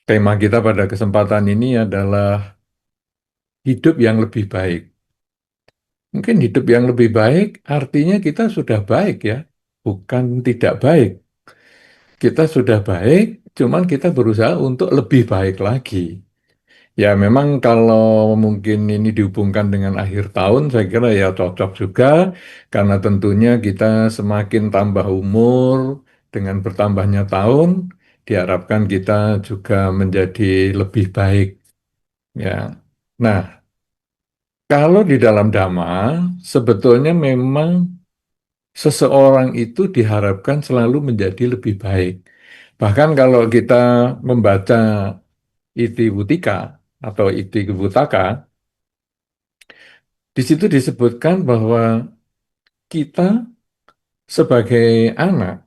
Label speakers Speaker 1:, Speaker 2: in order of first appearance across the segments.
Speaker 1: Tema kita pada kesempatan ini adalah hidup yang lebih baik. Mungkin hidup yang lebih baik artinya kita sudah baik ya, bukan tidak baik. Kita sudah baik, cuman kita berusaha untuk lebih baik lagi. Ya memang kalau mungkin ini dihubungkan dengan akhir tahun, saya kira ya cocok juga, karena tentunya kita semakin tambah umur, dengan bertambahnya tahun, diharapkan kita juga menjadi lebih baik. Ya. Nah, kalau di dalam Dhamma, sebetulnya memang seseorang itu diharapkan selalu menjadi lebih baik. Bahkan kalau kita membaca Iti Wutika atau Iti Wutaka, di situ disebutkan bahwa kita sebagai anak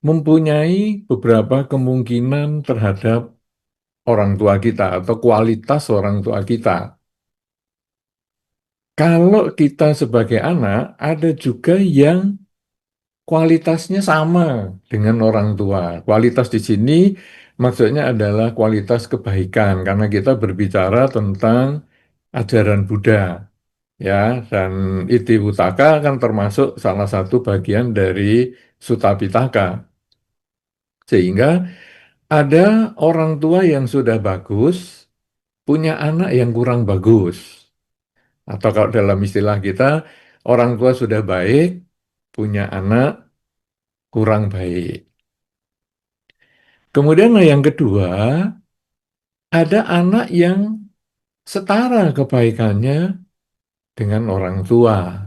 Speaker 1: mempunyai beberapa kemungkinan terhadap orang tua kita atau kualitas orang tua kita. Kalau kita sebagai anak, ada juga yang kualitasnya sama dengan orang tua. Kualitas di sini maksudnya adalah kualitas kebaikan, karena kita berbicara tentang ajaran Buddha, ya, dan Iti Wutaka kan termasuk salah satu bagian dari Sutta Pitaka. Sehingga ada orang tua yang sudah bagus, punya anak yang kurang bagus. Atau kalau dalam istilah kita, orang tua sudah baik, punya anak kurang baik. Kemudian yang kedua, ada anak yang setara kebaikannya dengan orang tua.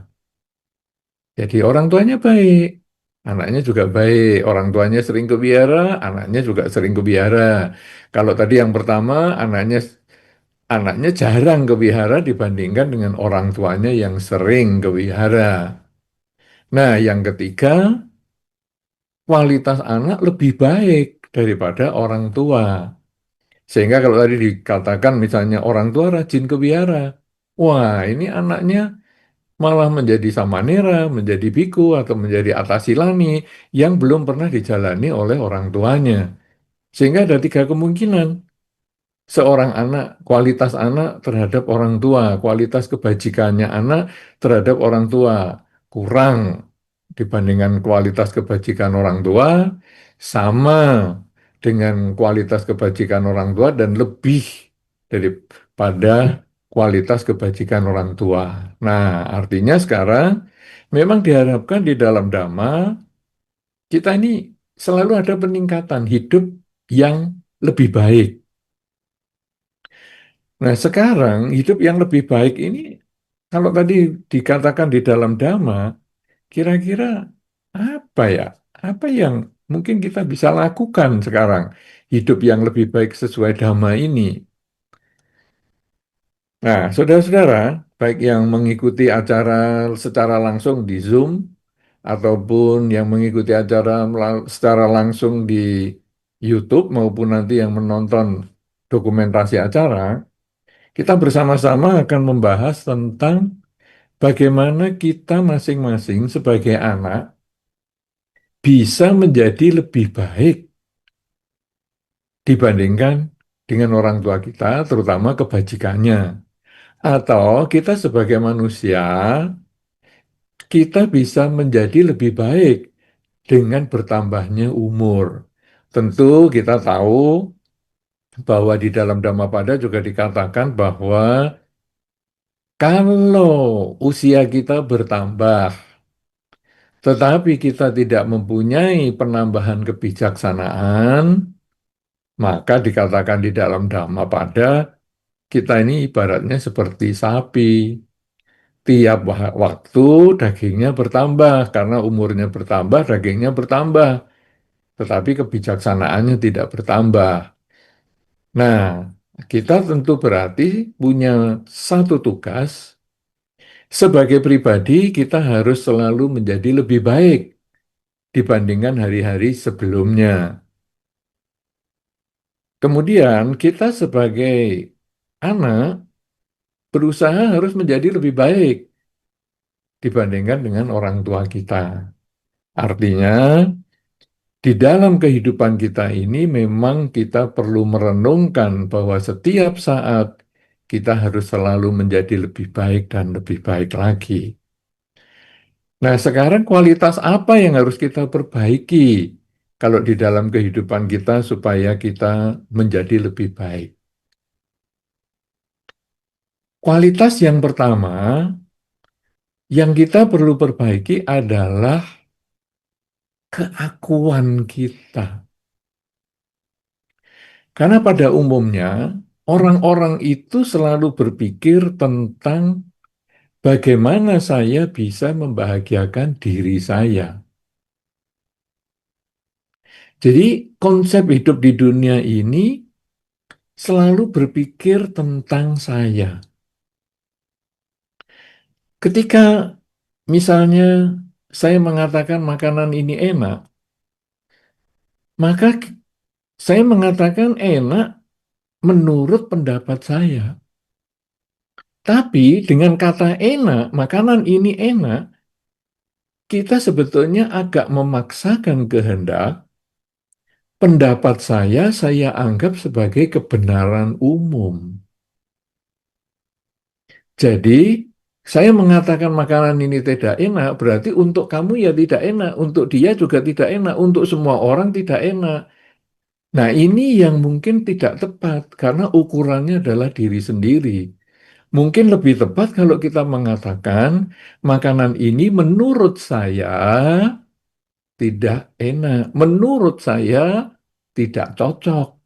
Speaker 1: Jadi orang tuanya baik, anaknya juga baik. Orang tuanya sering ke wihara, anaknya juga sering ke wihara. Kalau tadi yang pertama, anaknya jarang ke wihara dibandingkan dengan orang tuanya yang sering ke wihara. Nah, yang ketiga, kualitas anak lebih baik daripada orang tua. Sehingga kalau tadi dikatakan misalnya orang tua rajin ke wihara, wah ini anaknya malah menjadi samanera, menjadi biku, atau menjadi atasilani yang belum pernah dijalani oleh orang tuanya. Sehingga ada tiga kemungkinan. Seorang anak, kualitas anak terhadap orang tua, kualitas kebajikannya anak terhadap orang tua kurang dibandingkan kualitas kebajikan orang tua, sama dengan kualitas kebajikan orang tua dan lebih daripada kualitas kebajikan orang tua. Nah, artinya sekarang memang diharapkan di dalam Dhamma kita ini selalu ada peningkatan hidup yang lebih baik. Nah, sekarang hidup yang lebih baik ini, kalau tadi dikatakan di dalam Dhamma, kira-kira apa ya? Apa yang mungkin kita bisa lakukan sekarang hidup yang lebih baik sesuai Dhamma ini? Nah, saudara-saudara, baik yang mengikuti acara secara langsung di Zoom ataupun yang mengikuti acara secara langsung di YouTube maupun nanti yang menonton dokumentasi acara, kita bersama-sama akan membahas tentang bagaimana kita masing-masing sebagai anak bisa menjadi lebih baik dibandingkan dengan orang tua kita, terutama kebajikannya. Atau kita sebagai manusia, kita bisa menjadi lebih baik dengan bertambahnya umur. Tentu kita tahu bahwa di dalam Dhammapada juga dikatakan bahwa kalau usia kita bertambah, tetapi kita tidak mempunyai penambahan kebijaksanaan, maka dikatakan di dalam Dhammapada, kita ini ibaratnya seperti sapi. Tiap waktu dagingnya bertambah, karena umurnya bertambah, dagingnya bertambah. Tetapi kebijaksanaannya tidak bertambah. Nah, kita tentu berarti punya satu tugas, sebagai pribadi kita harus selalu menjadi lebih baik dibandingkan hari-hari sebelumnya. Kemudian kita sebagai anak berusaha harus menjadi lebih baik dibandingkan dengan orang tua kita. Artinya Di dalam kehidupan kita ini memang kita perlu merenungkan bahwa setiap saat kita harus selalu menjadi lebih baik dan lebih baik lagi. Nah, sekarang kualitas apa yang harus kita perbaiki kalau di dalam kehidupan kita supaya kita menjadi lebih baik? Kualitas yang pertama yang kita perlu perbaiki adalah keakuan kita. Karena pada umumnya orang-orang itu selalu berpikir tentang bagaimana saya bisa membahagiakan diri saya. Jadi konsep hidup di dunia ini selalu berpikir tentang saya. Ketika misalnya saya mengatakan makanan ini enak, maka saya mengatakan enak menurut pendapat saya. Tapi dengan kata enak, makanan ini enak, kita sebetulnya agak memaksakan kehendak. Pendapat saya anggap sebagai kebenaran umum. Jadi, saya mengatakan makanan ini tidak enak, berarti untuk kamu ya tidak enak, untuk dia juga tidak enak, untuk semua orang tidak enak. Nah, ini yang mungkin tidak tepat karena ukurannya adalah diri sendiri. Mungkin lebih tepat kalau kita mengatakan makanan ini menurut saya tidak enak, menurut saya tidak cocok.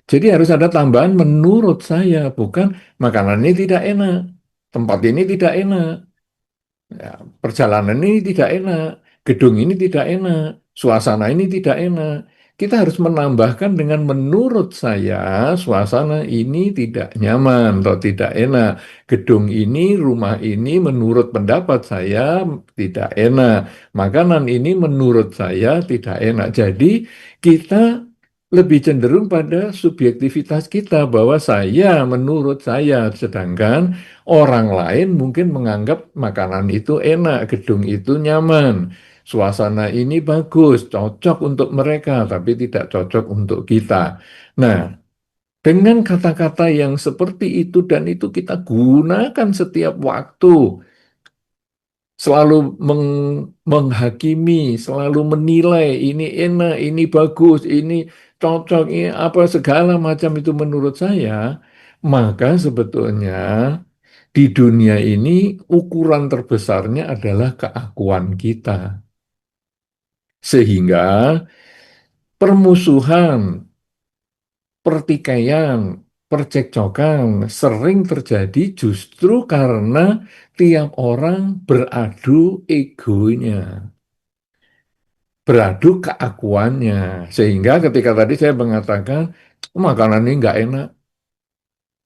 Speaker 1: Jadi harus ada tambahan menurut saya, bukan makanan ini tidak enak, tempat ini tidak enak. Ya, perjalanan ini tidak enak, gedung ini tidak enak, suasana ini tidak enak. Kita harus menambahkan dengan menurut saya, suasana ini tidak nyaman atau tidak enak. Gedung ini, rumah ini menurut pendapat saya tidak enak. Makanan ini menurut saya tidak enak. Jadi kita lebih cenderung pada subjektivitas kita bahwa saya menurut saya, sedangkan orang lain mungkin menganggap makanan itu enak, gedung itu nyaman, suasana ini bagus, cocok untuk mereka, tapi tidak cocok untuk kita. Nah, dengan kata-kata yang seperti itu dan itu kita gunakan setiap waktu, selalu menghakimi, selalu menilai ini enak, ini bagus, ini cocok, ini apa segala macam itu menurut saya, maka sebetulnya di dunia ini ukuran terbesarnya adalah keakuan kita. Sehingga permusuhan, pertikaian, percekcokan sering terjadi justru karena tiap orang beradu egonya, beradu keakuannya. Sehingga ketika tadi saya mengatakan, makanan ini nggak enak,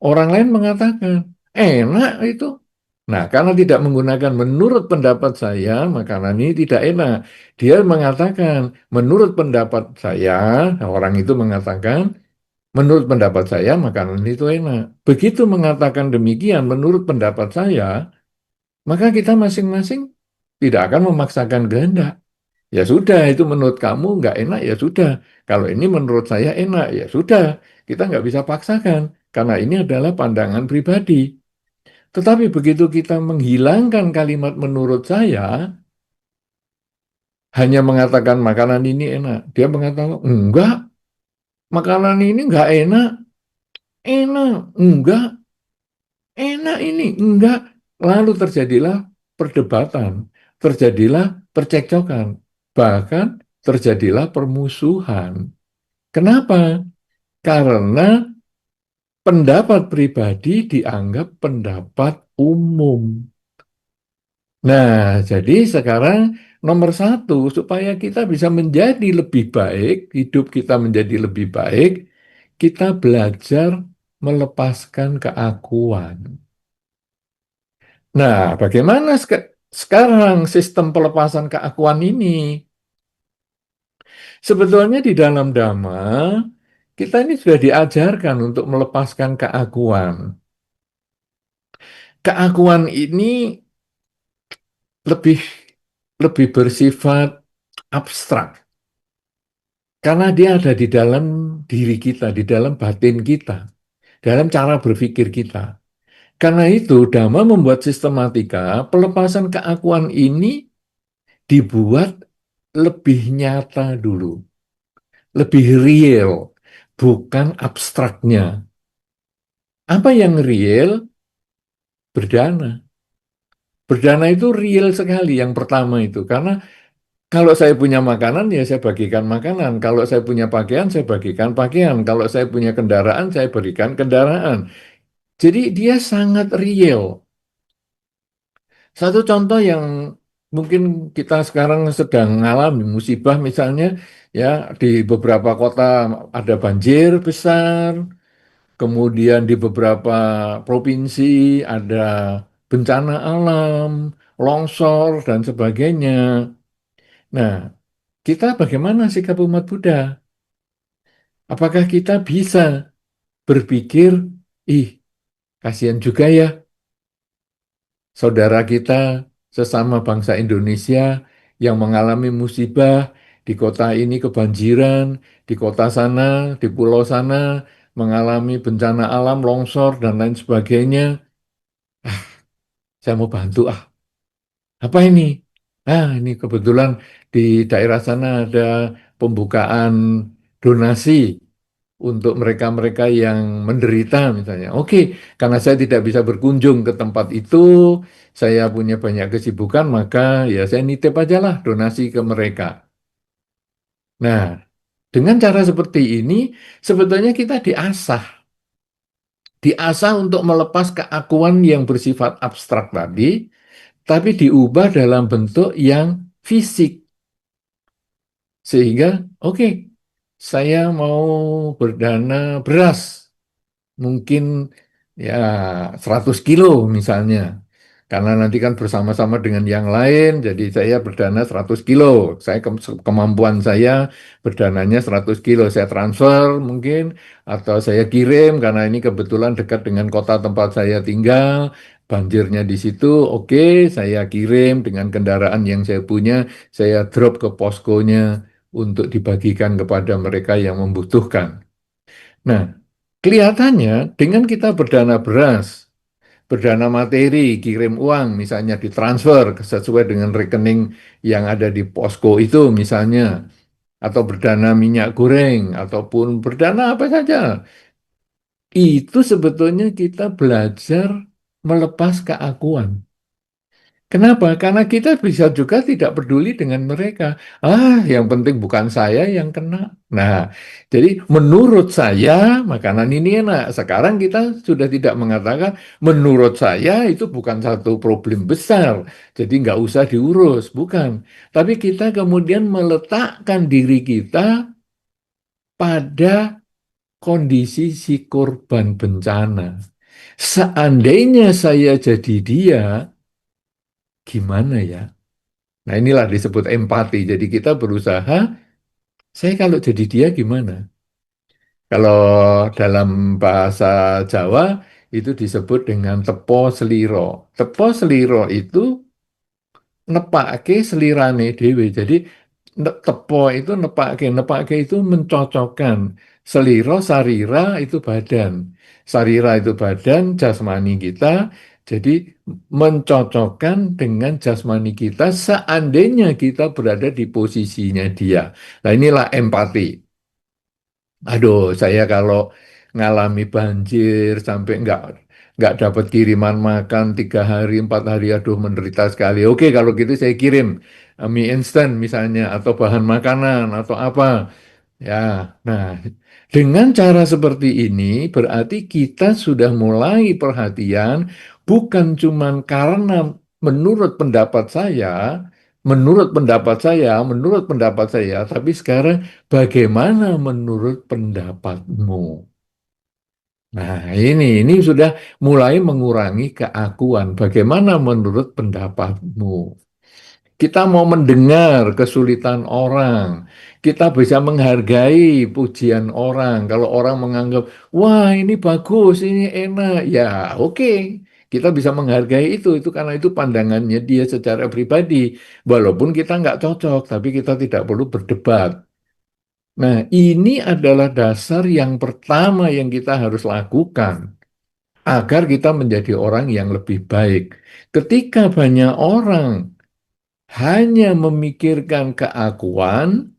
Speaker 1: orang lain mengatakan, enak itu. Nah, karena tidak menggunakan menurut pendapat saya, makanan ini tidak enak. Dia mengatakan, menurut pendapat saya, nah, orang itu mengatakan, menurut pendapat saya, makanan itu enak. Begitu mengatakan demikian, menurut pendapat saya, maka kita masing-masing tidak akan memaksakan kehendak. Ya sudah, itu menurut kamu nggak enak, ya sudah. Kalau ini menurut saya enak, ya sudah. Kita nggak bisa paksakan, karena ini adalah pandangan pribadi. Tetapi begitu kita menghilangkan kalimat menurut saya, hanya mengatakan makanan ini enak. Dia mengatakan, enggak, makanan ini enggak enak. Enak, enggak, enak ini, enggak. Lalu terjadilah perdebatan, terjadilah percekcokan, bahkan terjadilah permusuhan. Kenapa? Karena pendapat pribadi dianggap pendapat umum. Nah, jadi sekarang nomor satu, supaya kita bisa menjadi lebih baik, hidup kita menjadi lebih baik, kita belajar melepaskan keakuan. Nah, bagaimana sekarang sistem pelepasan keakuan ini? Sebetulnya di dalam Dhamma, kita ini sudah diajarkan untuk melepaskan keakuan. Keakuan ini lebih lebih bersifat abstrak. Karena dia ada di dalam diri kita, di dalam batin kita, dalam cara berpikir kita. Karena itu, Dhamma membuat sistematika pelepasan keakuan ini dibuat lebih nyata dulu, lebih real, bukan abstraknya. Apa yang real? Berdana. Berdana itu real sekali yang pertama itu. Karena kalau saya punya makanan, ya saya bagikan makanan. Kalau saya punya pakaian, saya bagikan pakaian. Kalau saya punya kendaraan, saya berikan kendaraan. Jadi dia sangat real. Satu contoh yang mungkin kita sekarang sedang mengalami musibah misalnya, ya di beberapa kota ada banjir besar, kemudian di beberapa provinsi ada bencana alam, longsor dan sebagainya. Nah, kita bagaimana sikap umat Buddha? Apakah kita bisa berpikir, ih, kasihan juga ya saudara kita sesama bangsa Indonesia yang mengalami musibah di kota ini kebanjiran, di kota sana, di pulau sana mengalami bencana alam, longsor dan lain sebagainya. Saya mau bantu ah. Apa ini? Ah, ini kebetulan di daerah sana ada pembukaan donasi untuk mereka-mereka yang menderita misalnya. Oke, karena saya tidak bisa berkunjung ke tempat itu, saya punya banyak kesibukan, maka ya saya nitip aja lah donasi ke mereka. Nah, dengan cara seperti ini, sebetulnya kita diasah untuk melepas keakuan yang bersifat abstrak tadi, tapi diubah dalam bentuk yang fisik. Sehingga, oke, saya mau berdana beras. Mungkin ya 100 kilo misalnya. Karena nanti kan bersama-sama dengan yang lain, jadi saya berdana 100 kilo. Kemampuan saya berdananya 100 kilo. Saya transfer mungkin, atau saya kirim, karena ini kebetulan dekat dengan kota tempat saya tinggal, banjirnya di situ, oke, saya kirim dengan kendaraan yang saya punya, saya drop ke poskonya untuk dibagikan kepada mereka yang membutuhkan. Nah, kelihatannya dengan kita berdana beras, berdana materi, kirim uang, misalnya ditransfer sesuai dengan rekening yang ada di posko itu misalnya, atau berdana minyak goreng, ataupun berdana apa saja, itu sebetulnya kita belajar melepas keakuan. Kenapa? Karena kita bisa juga tidak peduli dengan mereka. Ah, yang penting bukan saya yang kena. Nah, jadi menurut saya makanan ini enak. Sekarang kita sudah tidak mengatakan menurut saya itu bukan satu problem besar. Jadi nggak usah diurus, bukan. Tapi kita kemudian meletakkan diri kita pada kondisi si korban bencana. Seandainya saya jadi dia, gimana ya? Nah, inilah disebut empati. Jadi kita berusaha, saya kalau jadi dia gimana? Kalau dalam bahasa Jawa itu disebut dengan tepo seliro. Tepo seliro itu nepake selirane dewe. Jadi tepo itu nepake itu mencocokkan. Seliro, sarira itu badan. Sarira itu badan, jasmani kita. Jadi mencocokkan dengan jasmani kita seandainya kita berada di posisinya dia. Nah, inilah empati. Aduh, saya kalau ngalami banjir sampai nggak dapat kiriman makan 3 hari 4 hari, aduh menderita sekali. Oke, kalau gitu saya kirim mie instan misalnya atau bahan makanan atau apa. Ya, nah dengan cara seperti ini berarti kita sudah mulai perhatian bukan cuman karena menurut pendapat saya, menurut pendapat saya, tapi sekarang bagaimana menurut pendapatmu? Nah, ini sudah mulai mengurangi keakuan. Bagaimana menurut pendapatmu? Kita mau mendengar kesulitan orang. Kita bisa menghargai pujian orang. Kalau orang menganggap, wah ini bagus, ini enak. Ya oke, kita bisa menghargai itu. Itu karena itu pandangannya dia secara pribadi. Walaupun kita nggak cocok, tapi kita tidak perlu berdebat. Nah, ini adalah dasar yang pertama yang kita harus lakukan agar kita menjadi orang yang lebih baik. Ketika banyak orang hanya memikirkan keakuan,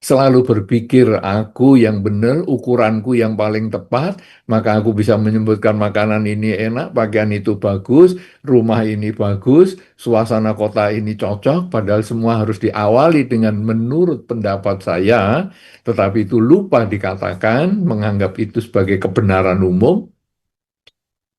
Speaker 1: selalu berpikir aku yang benar, ukuranku yang paling tepat, maka aku bisa menyebutkan makanan ini enak, pakaian itu bagus, rumah ini bagus, suasana kota ini cocok, padahal semua harus diawali dengan menurut pendapat saya, tetapi itu lupa dikatakan, menganggap itu sebagai kebenaran umum.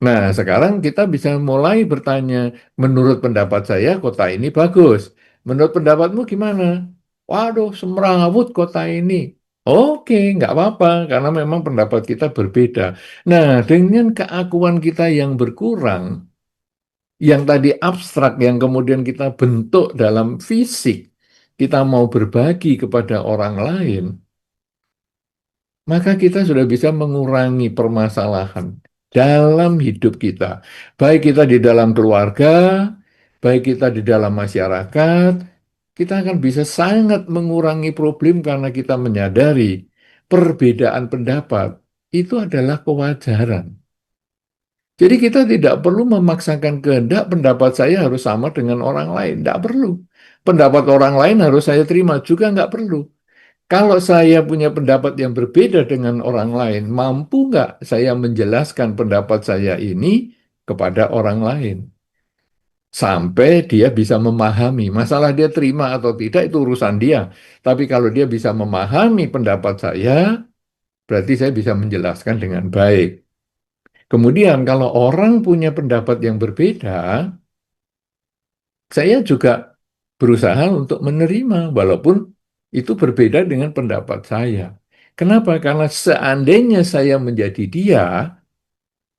Speaker 1: Nah, sekarang kita bisa mulai bertanya, menurut pendapat saya kota ini bagus. Menurut pendapatmu gimana? Waduh, semrawut kota ini. Oke, nggak apa-apa, karena memang pendapat kita berbeda. Nah, dengan keakuan kita yang berkurang, yang tadi abstrak, yang kemudian kita bentuk dalam fisik, kita mau berbagi kepada orang lain, maka kita sudah bisa mengurangi permasalahan dalam hidup kita. Baik kita di dalam keluarga, baik kita di dalam masyarakat, kita akan bisa sangat mengurangi problem karena kita menyadari perbedaan pendapat itu adalah kewajaran. Jadi kita tidak perlu memaksakan kehendak pendapat saya harus sama dengan orang lain. Tidak perlu. Pendapat orang lain harus saya terima juga nggak perlu. Kalau saya punya pendapat yang berbeda dengan orang lain, mampu nggak saya menjelaskan pendapat saya ini kepada orang lain? Sampai dia bisa memahami. Masalah dia terima atau tidak itu urusan dia. Tapi kalau dia bisa memahami pendapat saya, berarti saya bisa menjelaskan dengan baik. Kemudian kalau orang punya pendapat yang berbeda, saya juga berusaha untuk menerima, walaupun itu berbeda dengan pendapat saya. Kenapa? Karena seandainya saya menjadi dia,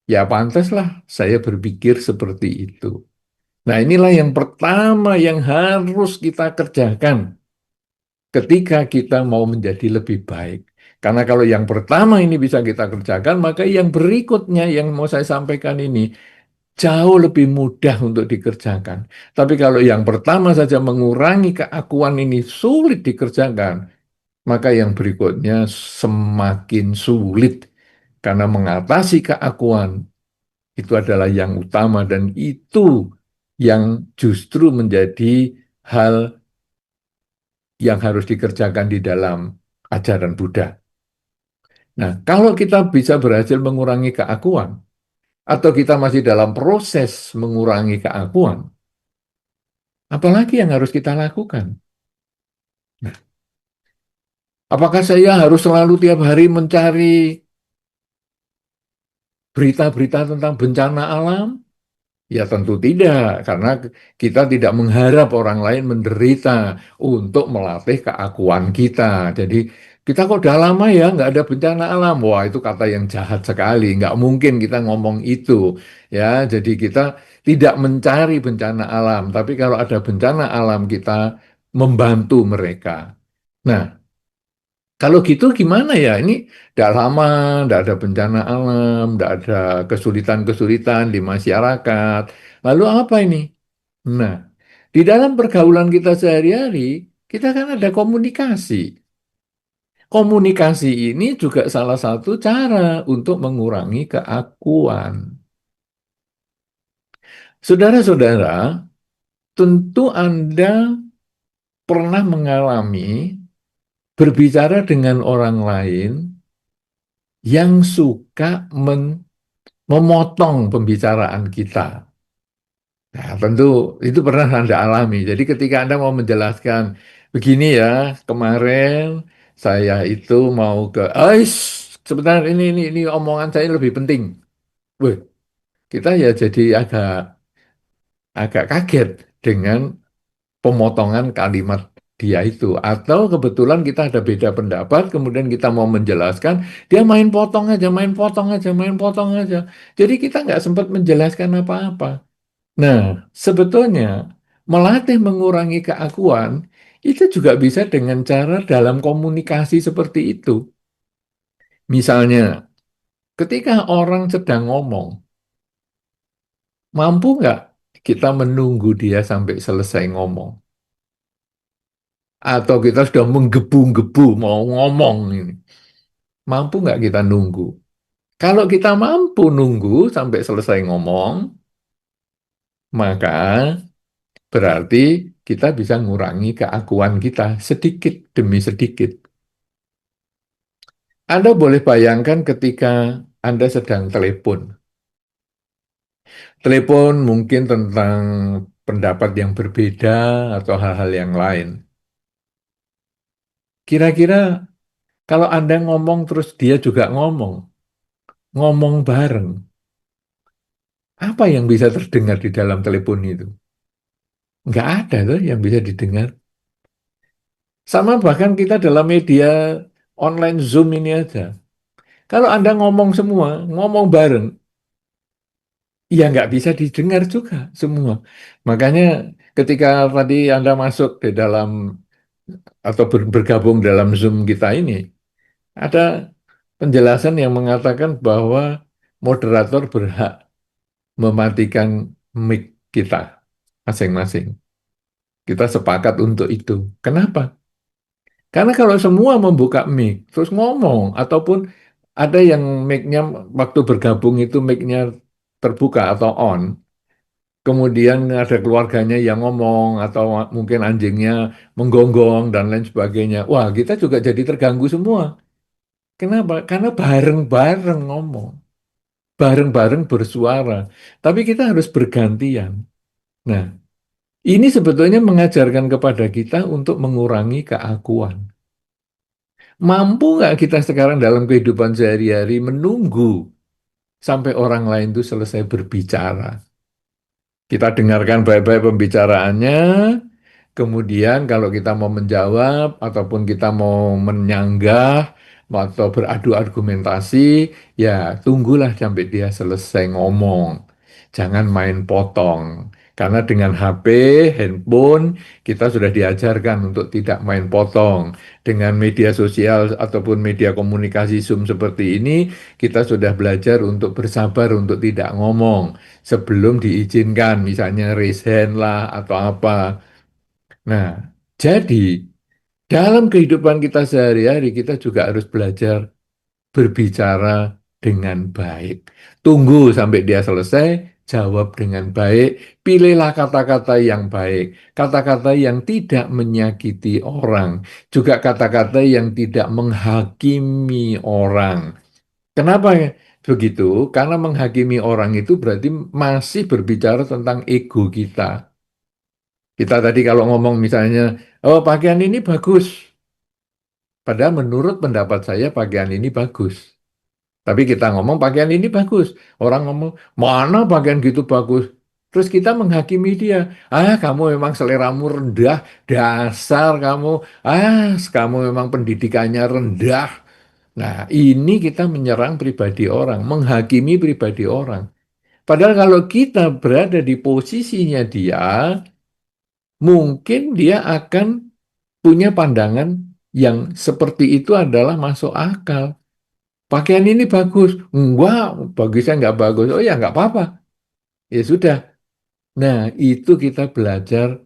Speaker 1: ya pantaslah saya berpikir seperti itu. Nah, inilah yang pertama yang harus kita kerjakan ketika kita mau menjadi lebih baik. Karena kalau yang pertama ini bisa kita kerjakan, maka yang berikutnya yang mau saya sampaikan ini jauh lebih mudah untuk dikerjakan. Tapi kalau yang pertama saja mengurangi keakuan ini sulit dikerjakan, maka yang berikutnya semakin sulit. Karena mengatasi keakuan itu adalah yang utama dan itu yang justru menjadi hal yang harus dikerjakan di dalam ajaran Buddha. Nah, kalau kita bisa berhasil mengurangi keakuan, atau kita masih dalam proses mengurangi keakuan, apalagi yang harus kita lakukan? Nah, apakah saya harus selalu tiap hari mencari berita-berita tentang bencana alam? Ya tentu tidak, karena kita tidak mengharap orang lain menderita untuk melatih keakuan kita. Jadi kita kok udah lama ya nggak ada bencana alam. Wah itu kata yang jahat sekali, nggak mungkin kita ngomong itu. Ya, jadi kita tidak mencari bencana alam, tapi kalau ada bencana alam kita membantu mereka. Nah, kalau gitu gimana ya? Ini tidak lama, tidak ada bencana alam, tidak ada kesulitan-kesulitan di masyarakat. Lalu apa ini? Nah, di dalam pergaulan kita sehari-hari, kita kan ada komunikasi. Komunikasi ini juga salah satu cara untuk mengurangi keakuan. Saudara-saudara, tentu Anda pernah mengalami berbicara dengan orang lain yang suka memotong pembicaraan kita. Nah, tentu itu pernah Anda alami. Jadi ketika Anda mau menjelaskan, begini ya, kemarin saya itu mau ke, sebentar ini omongan saya lebih penting. Wih, kita ya jadi agak agak kaget dengan pemotongan kalimat dia itu. Atau kebetulan kita ada beda pendapat, kemudian kita mau menjelaskan, dia main potong aja, main potong aja, main potong aja. Jadi kita nggak sempat menjelaskan apa-apa. Nah, sebetulnya melatih mengurangi keakuan itu juga bisa dengan cara dalam komunikasi seperti itu. Misalnya, ketika orang sedang ngomong, mampu nggak kita menunggu dia sampai selesai ngomong? Atau kita sudah menggebu-gebu mau ngomong ini. Mampu nggak kita nunggu? Kalau kita mampu nunggu sampai selesai ngomong, maka berarti kita bisa ngurangi keakuan kita sedikit demi sedikit. Anda boleh bayangkan ketika Anda sedang telepon. Telepon mungkin tentang pendapat yang berbeda atau hal-hal yang lain. Kira-kira kalau Anda ngomong terus dia juga ngomong, ngomong bareng, apa yang bisa terdengar di dalam telepon itu? Nggak ada tuh yang bisa didengar. Sama bahkan kita dalam media online Zoom ini aja. Kalau Anda ngomong semua, ngomong bareng, ya nggak bisa didengar juga semua. Makanya ketika tadi Anda masuk di dalam atau bergabung dalam Zoom kita ini, ada penjelasan yang mengatakan bahwa moderator berhak mematikan mic kita masing-masing. Kita sepakat untuk itu. Kenapa? Karena kalau semua membuka mic, terus ngomong, ataupun ada yang mic-nya waktu bergabung itu mic-nya terbuka atau on, kemudian ada keluarganya yang ngomong, atau mungkin anjingnya menggonggong, dan lain sebagainya. Wah, kita juga jadi terganggu semua. Kenapa? Karena bareng-bareng ngomong, bareng-bareng bersuara. Tapi kita harus bergantian. Nah, ini sebetulnya mengajarkan kepada kita untuk mengurangi keakuan. Mampu nggak kita sekarang dalam kehidupan sehari-hari menunggu sampai orang lain itu selesai berbicara? Kita dengarkan baik-baik pembicaraannya, kemudian kalau kita mau menjawab ataupun kita mau menyanggah atau beradu argumentasi, ya tunggulah sampai dia selesai ngomong. Jangan main potong. Karena dengan HP, handphone, kita sudah diajarkan untuk tidak main potong. Dengan media sosial ataupun media komunikasi Zoom seperti ini, kita sudah belajar untuk bersabar untuk tidak ngomong sebelum diizinkan, misalnya raise hand lah atau apa. Nah, jadi dalam kehidupan kita sehari-hari kita juga harus belajar berbicara dengan baik. Tunggu sampai dia selesai, jawab dengan baik, pilihlah kata-kata yang baik, kata-kata yang tidak menyakiti orang, juga kata-kata yang tidak menghakimi orang. Kenapa begitu? Karena menghakimi orang itu berarti masih berbicara tentang ego kita. Kita tadi kalau ngomong misalnya, oh pakaian ini bagus. Padahal menurut pendapat saya pakaian ini bagus. Tapi kita ngomong pakaian ini bagus. Orang ngomong, mana pakaian gitu bagus? Terus kita menghakimi dia. Ah, kamu memang seleramu rendah. Dasar kamu. Ah, kamu memang pendidikannya rendah. Nah, ini kita menyerang pribadi orang, menghakimi pribadi orang. Padahal kalau kita berada di posisinya dia, mungkin dia akan punya pandangan yang seperti itu adalah masuk akal. Pakaian ini bagus. Enggak, bagusnya enggak bagus. Oh ya, enggak apa-apa. Ya sudah. Nah, itu kita belajar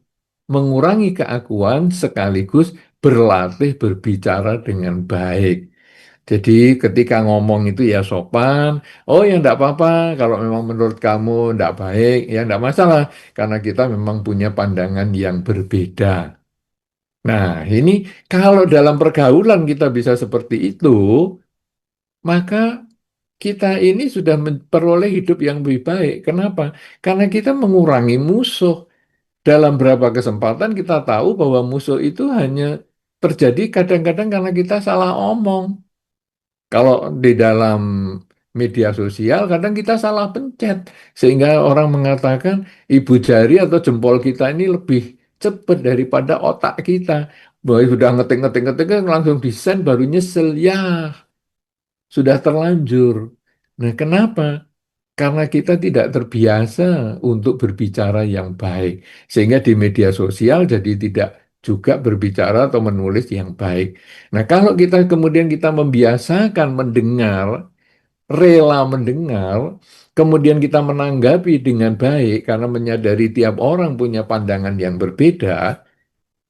Speaker 1: mengurangi keakuan sekaligus berlatih berbicara dengan baik. Jadi ketika ngomong itu ya sopan, oh ya enggak apa-apa, kalau memang menurut kamu enggak baik, ya enggak masalah, karena kita memang punya pandangan yang berbeda. Nah, ini kalau dalam pergaulan kita bisa seperti itu, maka kita ini sudah memperoleh hidup yang lebih baik. Kenapa? Karena kita mengurangi musuh. Dalam beberapa kesempatan kita tahu bahwa musuh itu hanya terjadi kadang-kadang karena kita salah omong. Kalau di dalam media sosial, kadang kita salah pencet. Sehingga orang mengatakan ibu jari atau jempol kita ini lebih cepat daripada otak kita. Bahwa sudah ngetik-ngetik-ngetik langsung desain baru nyesel. Ya, sudah terlanjur. Nah, kenapa? Karena kita tidak terbiasa untuk berbicara yang baik. Sehingga di media sosial jadi tidak juga berbicara atau menulis yang baik. Nah, kalau kita kemudian kita membiasakan mendengar, rela mendengar, kemudian kita menanggapi dengan baik karena menyadari tiap orang punya pandangan yang berbeda,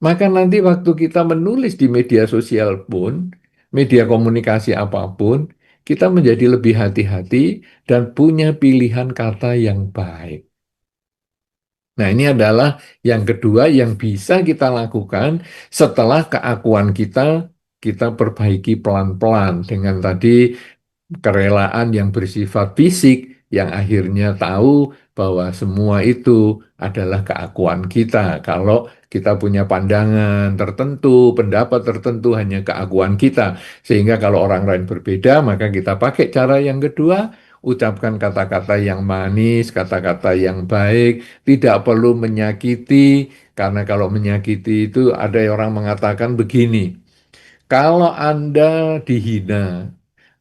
Speaker 1: Maka nanti waktu kita menulis di media sosial pun, media komunikasi apapun, kita menjadi lebih hati-hati dan punya pilihan kata yang baik. Nah, ini adalah yang kedua yang bisa kita lakukan setelah keakuan kita perbaiki pelan-pelan dengan tadi kerelaan yang bersifat fisik yang akhirnya tahu bahwa semua itu adalah keakuan kita. Kalau kita punya pandangan tertentu, pendapat tertentu hanya keakuan kita. Sehingga kalau orang lain berbeda, maka kita pakai cara yang kedua, ucapkan kata-kata yang manis, kata-kata yang baik, tidak perlu menyakiti, karena kalau menyakiti itu ada orang mengatakan begini, kalau Anda dihina,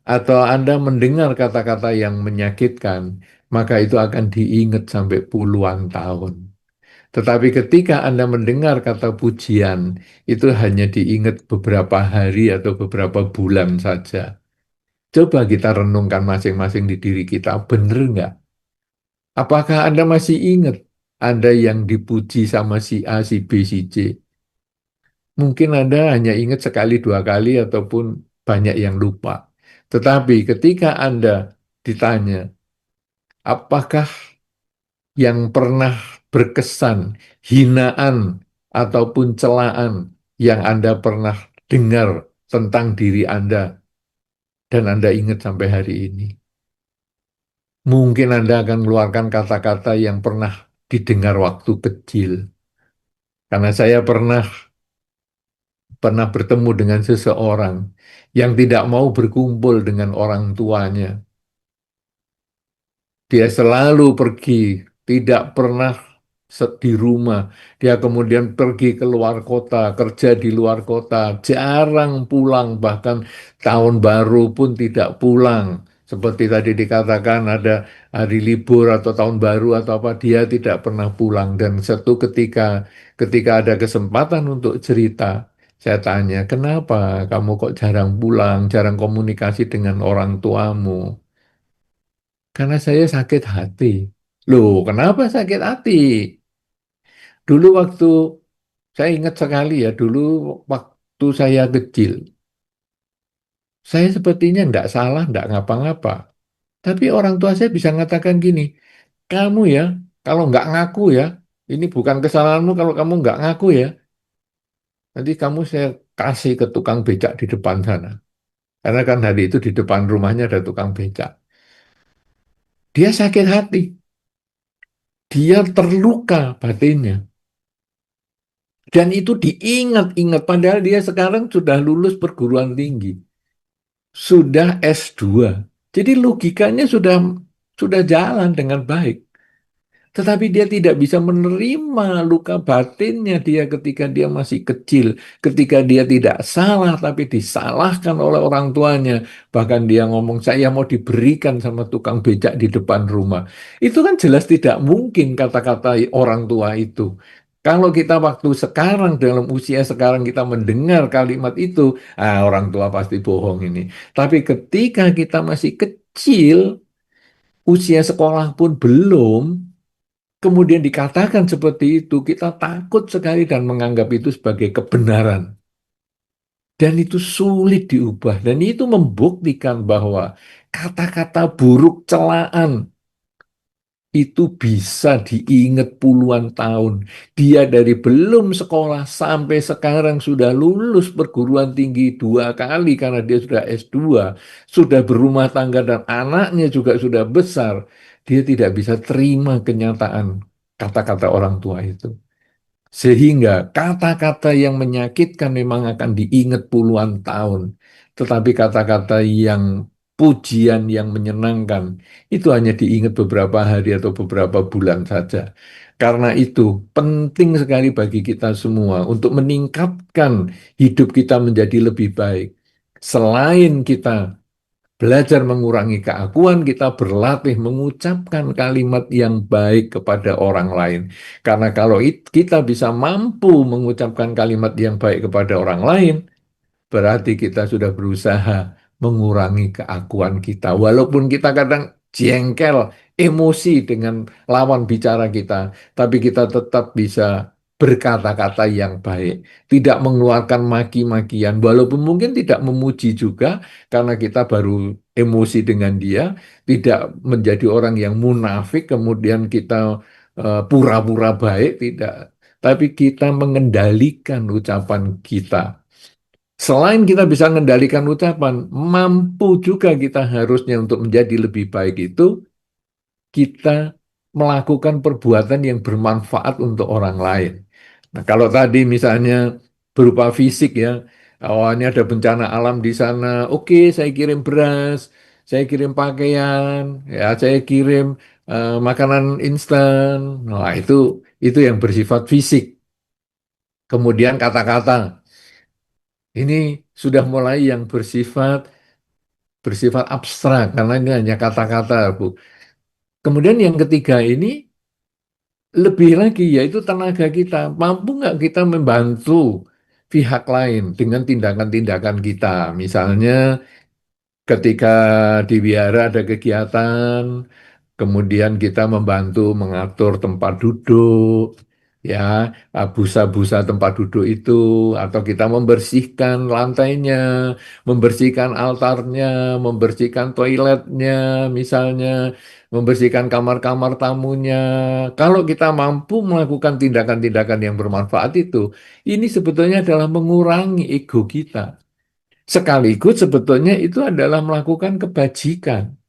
Speaker 1: atau Anda mendengar kata-kata yang menyakitkan, maka itu akan diingat sampai puluhan tahun. Tetapi ketika Anda mendengar kata pujian, itu hanya diingat beberapa hari atau beberapa bulan saja. Coba kita renungkan masing-masing di diri kita, benar nggak? Apakah Anda masih ingat Anda yang dipuji sama si A, si B, si C? Mungkin Anda hanya ingat sekali, dua kali, ataupun banyak yang lupa. Tetapi ketika Anda ditanya, apakah yang pernah berkesan, hinaan, ataupun celaan yang Anda pernah dengar tentang diri Anda dan Anda ingat sampai hari ini? Mungkin Anda akan mengeluarkan kata-kata yang pernah didengar waktu kecil. Karena saya pernah bertemu dengan seseorang yang tidak mau berkumpul dengan orang tuanya. Dia selalu pergi, tidak pernah di rumah. Dia kemudian pergi ke luar kota, kerja di luar kota, jarang pulang, bahkan tahun baru pun tidak pulang. Seperti tadi dikatakan ada hari libur atau tahun baru atau apa, dia tidak pernah pulang. Dan satu ketika ada kesempatan untuk cerita, saya tanya, kenapa kamu kok jarang pulang, jarang komunikasi dengan orang tuamu? Karena saya sakit hati. Loh, kenapa sakit hati? Dulu waktu saya ingat sekali ya, dulu waktu saya kecil, saya sepertinya tidak salah, tidak ngapa-ngapa. Tapi orang tua saya bisa mengatakan gini, kamu ya, kalau nggak ngaku ya, ini bukan kesalahanmu kalau kamu nggak ngaku ya, nanti kamu saya kasih ke tukang becak di depan sana. Karena kan hari itu di depan rumahnya ada tukang becak. Dia sakit hati, dia terluka batinnya. Dan itu diingat-ingat, padahal dia sekarang sudah lulus perguruan tinggi, sudah S2. Jadi logikanya sudah jalan dengan baik. Tetapi dia tidak bisa menerima luka batinnya dia ketika dia masih kecil, ketika dia tidak salah tapi disalahkan oleh orang tuanya. Bahkan dia ngomong, saya mau diberikan sama tukang becak di depan rumah. Itu kan jelas tidak mungkin kata-kata orang tua itu. Kalau kita waktu sekarang, dalam usia sekarang kita mendengar kalimat itu, orang tua pasti bohong ini. Tapi ketika kita masih kecil, usia sekolah pun belum, kemudian dikatakan seperti itu, kita takut sekali dan menganggap itu sebagai kebenaran. Dan itu sulit diubah. Dan itu membuktikan bahwa kata-kata buruk, celaan, itu bisa diingat puluhan tahun. Dia dari belum sekolah sampai sekarang sudah lulus perguruan tinggi 2 kali karena dia sudah S2, sudah berumah tangga dan anaknya juga sudah besar. Dia tidak bisa terima kenyataan kata-kata orang tua itu. Sehingga kata-kata yang menyakitkan memang akan diingat puluhan tahun. Tetapi kata-kata yang pujian yang menyenangkan itu hanya diingat beberapa hari atau beberapa bulan saja. Karena itu penting sekali bagi kita semua untuk meningkatkan hidup kita menjadi lebih baik. Selain kita belajar mengurangi keakuan, kita berlatih mengucapkan kalimat yang baik kepada orang lain. Karena kalau kita bisa mampu mengucapkan kalimat yang baik kepada orang lain, berarti kita sudah berusaha mengurangi keakuan kita. Walaupun kita kadang jengkel, emosi dengan lawan bicara kita, tapi kita tetap bisa berkata-kata yang baik, tidak mengeluarkan maki-makian, walaupun mungkin tidak memuji juga karena kita baru emosi dengan dia, tidak menjadi orang yang munafik, kemudian kita pura-pura baik, tidak. Tapi kita mengendalikan ucapan kita. Selain kita bisa mengendalikan ucapan, mampu juga kita harusnya untuk menjadi lebih baik itu kita melakukan perbuatan yang bermanfaat untuk orang lain. Nah, kalau tadi misalnya berupa fisik ya, oh ini ada bencana alam di sana, oke saya kirim beras, saya kirim pakaian, ya saya kirim makanan instan. Nah, itu yang bersifat fisik. Kemudian kata-kata, ini sudah mulai yang bersifat abstrak karena ini hanya kata-kata, Bu. Kemudian yang ketiga ini lebih lagi yaitu tenaga kita. Mampu nggak kita membantu pihak lain dengan tindakan-tindakan kita? Misalnya ketika di wihara ada kegiatan, kemudian kita membantu mengatur tempat duduk, ya, busa-busa tempat duduk itu, atau kita membersihkan lantainya, membersihkan altarnya, membersihkan toiletnya, misalnya, membersihkan kamar-kamar tamunya. Kalau kita mampu melakukan tindakan-tindakan yang bermanfaat itu, ini sebetulnya adalah mengurangi ego kita. Sekaligus sebetulnya itu adalah melakukan kebajikan.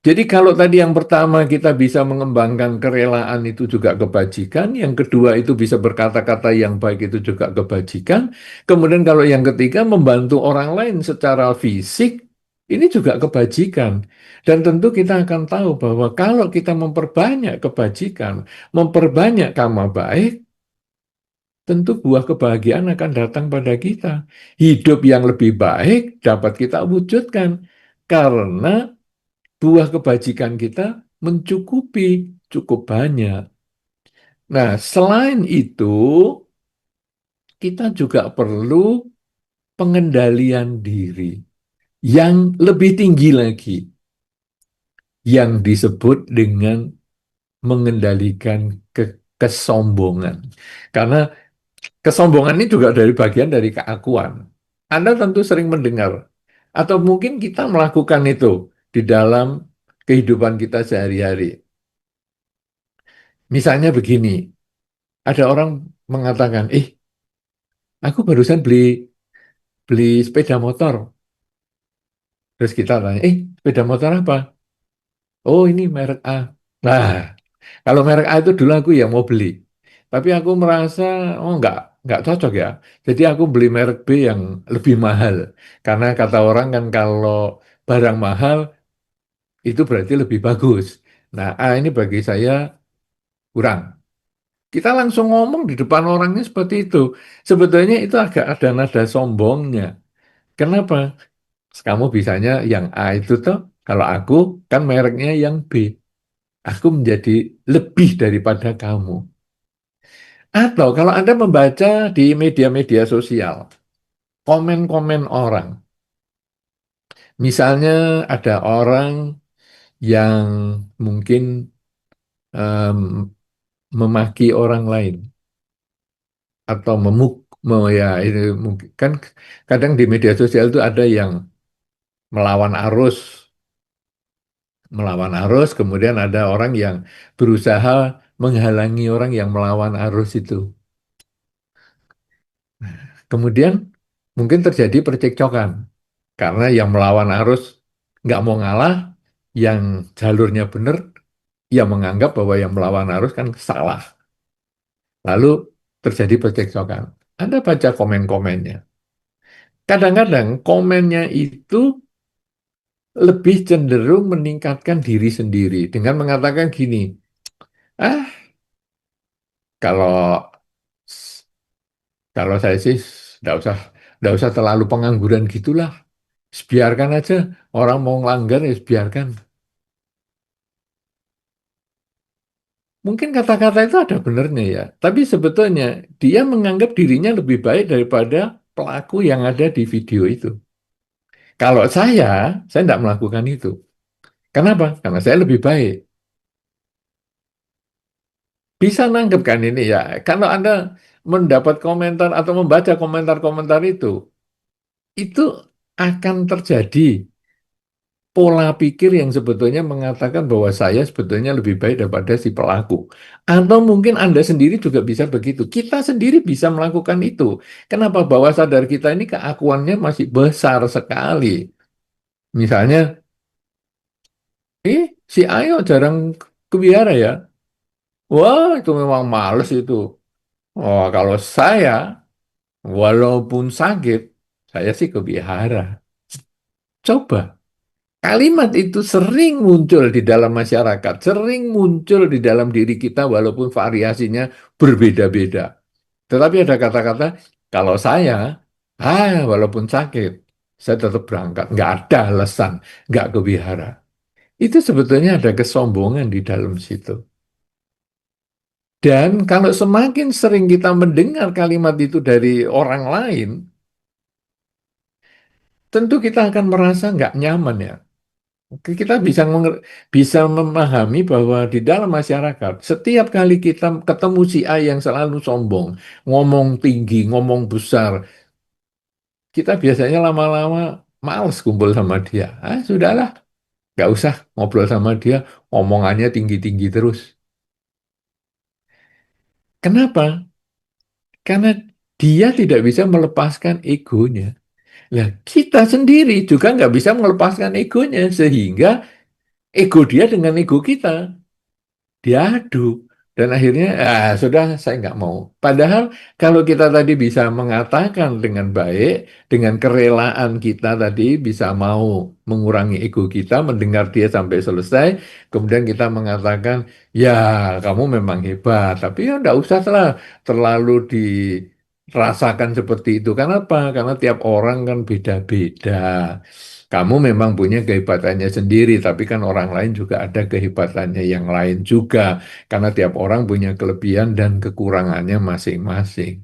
Speaker 1: Jadi kalau tadi yang pertama kita bisa mengembangkan kerelaan itu juga kebajikan, yang kedua itu bisa berkata-kata yang baik itu juga kebajikan, kemudian kalau yang ketiga membantu orang lain secara fisik, ini juga kebajikan. Dan tentu kita akan tahu bahwa kalau kita memperbanyak kebajikan, memperbanyak karma baik, tentu buah kebahagiaan akan datang pada kita. Hidup yang lebih baik dapat kita wujudkan karena buah kebajikan kita mencukupi, cukup banyak. Nah, selain itu, kita juga perlu pengendalian diri yang lebih tinggi lagi, yang disebut dengan mengendalikan kesombongan. Karena kesombongan ini juga dari bagian dari keakuan. Anda tentu sering mendengar, atau mungkin kita melakukan itu di dalam kehidupan kita sehari-hari. Misalnya begini, ada orang mengatakan, aku barusan beli beli sepeda motor. Terus kita tanya, sepeda motor apa? Oh, ini merek A. Nah, kalau merek A itu dulu aku yang mau beli. Tapi aku merasa, oh nggak cocok ya. Jadi aku beli merek B yang lebih mahal. Karena kata orang kan kalau barang mahal itu berarti lebih bagus. Nah, A ini bagi saya kurang. Kita langsung ngomong di depan orangnya seperti itu. Sebetulnya itu agak ada nada sombongnya. Kenapa? Kamu bisanya yang A itu toh, kalau aku kan mereknya yang B. Aku menjadi lebih daripada kamu. Atau kalau Anda membaca di media-media sosial, komen-komen orang. Misalnya ada orang yang mungkin em, memaki orang lain atau ya ini mungkin kan kadang di media sosial itu ada yang melawan arus, kemudian ada orang yang berusaha menghalangi orang yang melawan arus itu. Kemudian mungkin terjadi percekcokan karena yang melawan arus nggak mau ngalah, yang jalurnya benar, ia menganggap bahwa yang melawan arus kan salah. Lalu terjadi percekcokan. Anda baca komen-komennya. Kadang-kadang komennya itu lebih cenderung meningkatkan diri sendiri dengan mengatakan gini, ah kalau kalau saya sih nggak usah terlalu pengangguran gitulah, biarkan aja orang mau ngelanggar ya biarkan. Mungkin kata-kata itu ada benernya ya, tapi sebetulnya dia menganggap dirinya lebih baik daripada pelaku yang ada di video itu. Kalau saya tidak melakukan itu. Kenapa? Karena saya lebih baik. Bisa nangkep kan ini ya. Kalau Anda mendapat komentar atau membaca komentar-komentar itu akan terjadi pola pikir yang sebetulnya mengatakan bahwa saya sebetulnya lebih baik daripada si pelaku. Atau mungkin Anda sendiri juga bisa begitu. Kita sendiri bisa melakukan itu. Kenapa? Bawah sadar kita ini keakuannya masih besar sekali. Misalnya, si Ayo jarang ke wihara ya. Wah, itu memang males itu. Oh, kalau saya, walaupun sakit, saya sih ke wihara. Coba. Kalimat itu sering muncul di dalam masyarakat, sering muncul di dalam diri kita walaupun variasinya berbeda-beda. Tetapi ada kata-kata, kalau saya, walaupun sakit, saya tetap berangkat. Nggak ada alasan, nggak ke wihara. Itu sebetulnya ada kesombongan di dalam situ. Dan kalau semakin sering kita mendengar kalimat itu dari orang lain, tentu kita akan merasa nggak nyaman ya. Kita bisa memahami bahwa di dalam masyarakat, setiap kali kita ketemu si A yang selalu sombong, ngomong tinggi, ngomong besar, kita biasanya lama-lama males kumpul sama dia. Sudahlah, nggak usah ngobrol sama dia, omongannya tinggi-tinggi terus. Kenapa? Karena dia tidak bisa melepaskan egonya. Nah, kita sendiri juga nggak bisa melepaskan egonya, sehingga ego dia dengan ego kita diadu, dan akhirnya sudah, saya nggak mau. Padahal kalau kita tadi bisa mengatakan dengan baik, dengan kerelaan kita tadi bisa mau mengurangi ego kita, mendengar dia sampai selesai, kemudian kita mengatakan, ya kamu memang hebat, tapi ya nggak usah lah terlalu dirasakan seperti itu. Kenapa? Karena tiap orang kan beda-beda. Kamu memang punya kehebatannya sendiri, tapi kan orang lain juga ada kehebatannya yang lain juga. Karena tiap orang punya kelebihan dan kekurangannya masing-masing.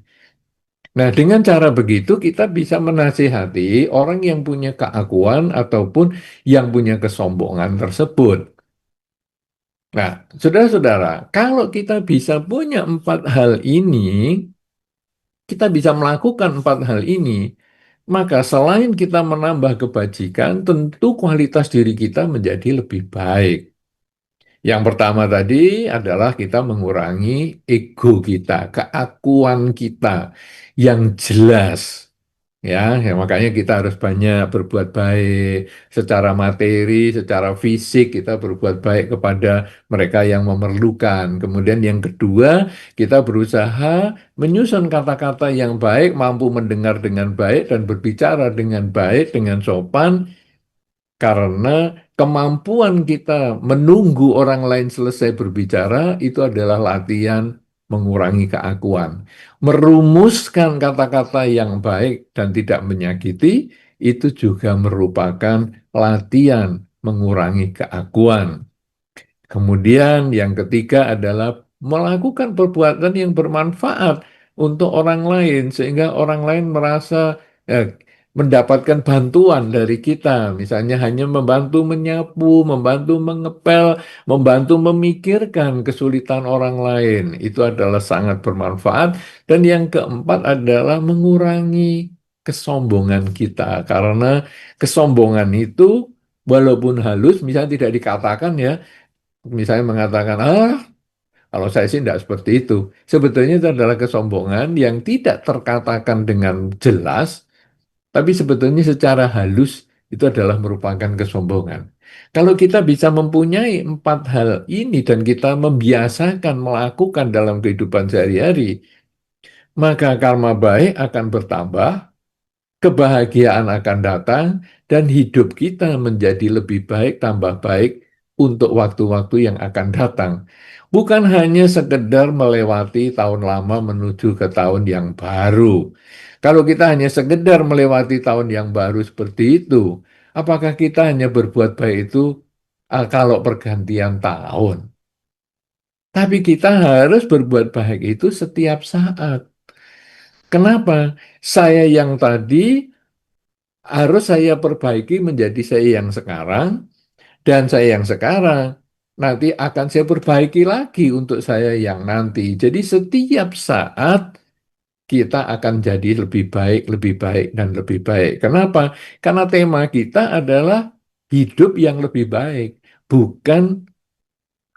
Speaker 1: Nah, dengan cara begitu kita bisa menasihati orang yang punya keakuan ataupun yang punya kesombongan tersebut. Nah, saudara-saudara, kalau kita bisa punya empat hal ini, kita bisa melakukan empat hal ini, maka selain kita menambah kebajikan, tentu kualitas diri kita menjadi lebih baik. Yang pertama tadi adalah kita mengurangi ego kita, keakuan kita yang jelas. Ya, makanya kita harus banyak berbuat baik secara materi, secara fisik kita berbuat baik kepada mereka yang memerlukan. Kemudian yang kedua, kita berusaha menyusun kata-kata yang baik, mampu mendengar dengan baik dan berbicara dengan baik, dengan sopan, karena kemampuan kita menunggu orang lain selesai berbicara itu adalah latihan mengurangi keakuan. Merumuskan kata-kata yang baik dan tidak menyakiti itu juga merupakan latihan mengurangi keakuan. Kemudian yang ketiga adalah melakukan perbuatan yang bermanfaat untuk orang lain sehingga orang lain merasa mendapatkan bantuan dari kita. Misalnya hanya membantu menyapu, membantu mengepel, membantu memikirkan kesulitan orang lain. Itu adalah sangat bermanfaat. Dan yang keempat adalah mengurangi kesombongan kita. Karena kesombongan itu walaupun halus, misalnya tidak dikatakan ya, misalnya mengatakan, kalau saya sih tidak seperti itu. Sebetulnya itu adalah kesombongan yang tidak terkatakan dengan jelas, tapi sebetulnya secara halus itu adalah merupakan kesombongan. Kalau kita bisa mempunyai empat hal ini dan kita membiasakan melakukan dalam kehidupan sehari-hari, maka karma baik akan bertambah, kebahagiaan akan datang, dan hidup kita menjadi lebih baik, tambah baik untuk waktu-waktu yang akan datang. Bukan hanya sekedar melewati tahun lama menuju ke tahun yang baru. Kalau kita hanya sekedar melewati tahun yang baru seperti itu, apakah kita hanya berbuat baik itu kalau pergantian tahun? Tapi kita harus berbuat baik itu setiap saat. Kenapa? Saya yang tadi harus saya perbaiki menjadi saya yang sekarang, dan saya yang sekarang nanti akan saya perbaiki lagi untuk saya yang nanti. Jadi setiap saat kita akan jadi lebih baik, dan lebih baik. Kenapa? Karena tema kita adalah hidup yang lebih baik, bukan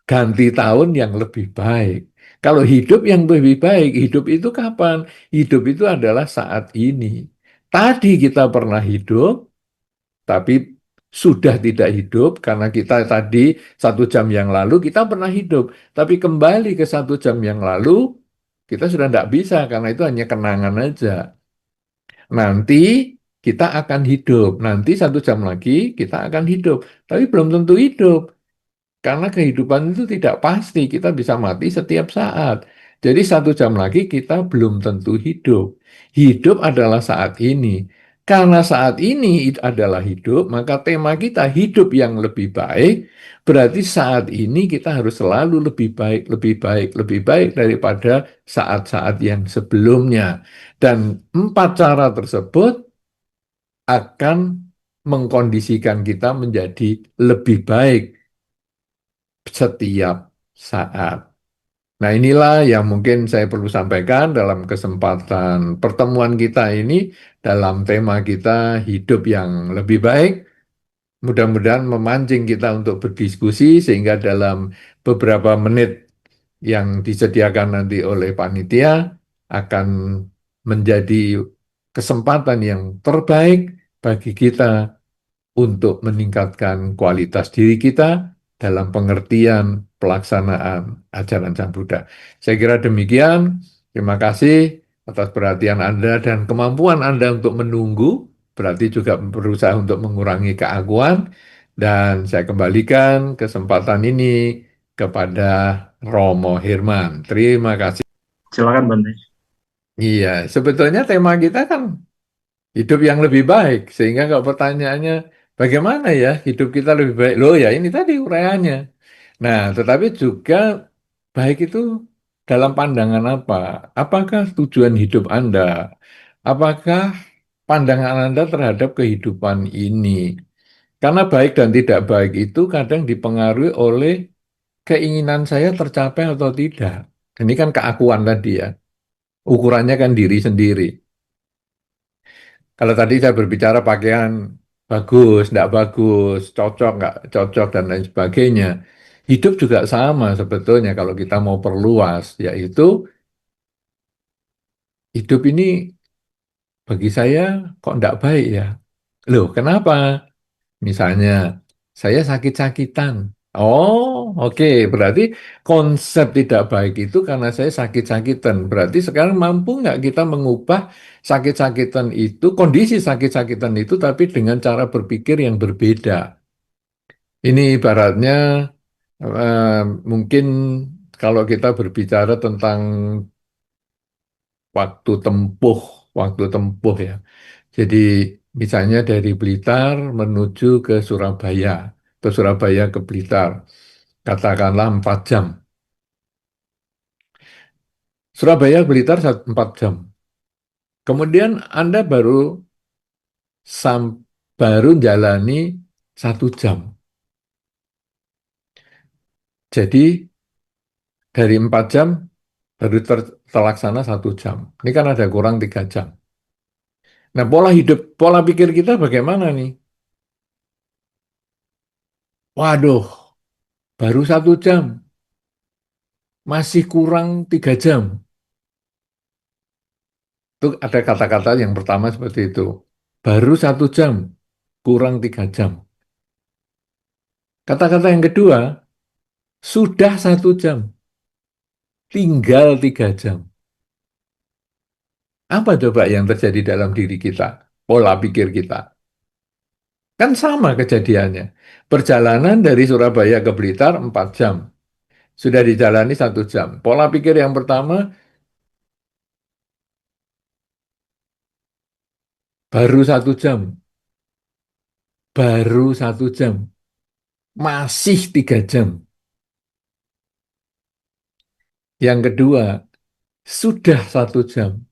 Speaker 1: ganti tahun yang lebih baik. Kalau hidup yang lebih baik, hidup itu kapan? Hidup itu adalah saat ini. Tadi kita pernah hidup, tapi sudah tidak hidup karena kita tadi 1 jam yang lalu kita pernah hidup, tapi kembali ke 1 jam yang lalu kita sudah tidak bisa karena itu hanya kenangan aja. Nanti kita akan hidup, nanti 1 jam lagi kita akan hidup, tapi belum tentu hidup. Karena kehidupan itu tidak pasti, kita bisa mati setiap saat. Jadi 1 jam lagi kita belum tentu hidup. Hidup adalah saat ini. Karena saat ini adalah hidup, maka tema kita hidup yang lebih baik, berarti saat ini kita harus selalu lebih baik, lebih baik, lebih baik daripada saat-saat yang sebelumnya. Dan 4 cara tersebut akan mengkondisikan kita menjadi lebih baik setiap saat. Nah, inilah yang mungkin saya perlu sampaikan dalam kesempatan pertemuan kita ini dalam tema kita hidup yang lebih baik. Mudah-mudahan memancing kita untuk berdiskusi sehingga dalam beberapa menit yang disediakan nanti oleh panitia akan menjadi kesempatan yang terbaik bagi kita untuk meningkatkan kualitas diri kita dalam pengertian pelaksanaan ajaran Sang Buddha. Saya kira demikian. Terima kasih atas perhatian Anda dan kemampuan Anda untuk menunggu, berarti juga berusaha untuk mengurangi keaguan. Dan saya kembalikan kesempatan ini kepada Romo Hirman. Terima kasih.
Speaker 2: Silakan Bante.
Speaker 1: Iya, sebetulnya tema kita kan hidup yang lebih baik. Sehingga kalau pertanyaannya, bagaimana ya hidup kita lebih baik? Loh ya ini tadi uraiannya. Nah, tetapi juga baik itu dalam pandangan apa? Apakah tujuan hidup Anda? Apakah pandangan Anda terhadap kehidupan ini? Karena baik dan tidak baik itu kadang dipengaruhi oleh keinginan saya tercapai atau tidak. Ini kan keakuan tadi ya. Ukurannya kan diri sendiri. Kalau tadi saya berbicara pakaian bagus, tidak bagus, cocok, nggak cocok, dan lain sebagainya. Hidup juga sama sebetulnya kalau kita mau perluas, yaitu hidup ini bagi saya kok tidak baik ya. Loh, kenapa? Misalnya, saya sakit-sakitan. Oh, oke. Berarti konsep tidak baik itu karena saya sakit-sakitan. Berarti sekarang mampu nggak kita mengubah sakit-sakitan itu, kondisi sakit-sakitan itu, tapi dengan cara berpikir yang berbeda. Ini ibaratnya eh, mungkin kalau kita berbicara tentang waktu tempuh, waktu tempuh ya. Jadi misalnya dari Blitar menuju ke Surabaya, atau Surabaya ke Blitar, katakanlah 4 jam. Surabaya Blitar 4 jam. Kemudian Anda sam, baru jalani 1 jam. Jadi dari 4 jam baru terlaksana 1 jam. Ini kan ada kurang 3 jam. Nah pola pikir kita bagaimana nih? Waduh, baru 1 jam, masih kurang 3 jam. Itu ada kata-kata yang pertama seperti itu. Baru 1 jam, kurang 3 jam. Kata-kata yang kedua, sudah 1 jam, tinggal 3 jam. Apa coba yang terjadi dalam diri kita? Pola pikir kita. Kan sama kejadiannya. Perjalanan dari Surabaya ke Blitar 4 jam. Sudah dijalani 1 jam. Pola pikir yang pertama, baru 1 jam. Baru 1 jam. Masih 3 jam. Yang kedua, sudah 1 jam.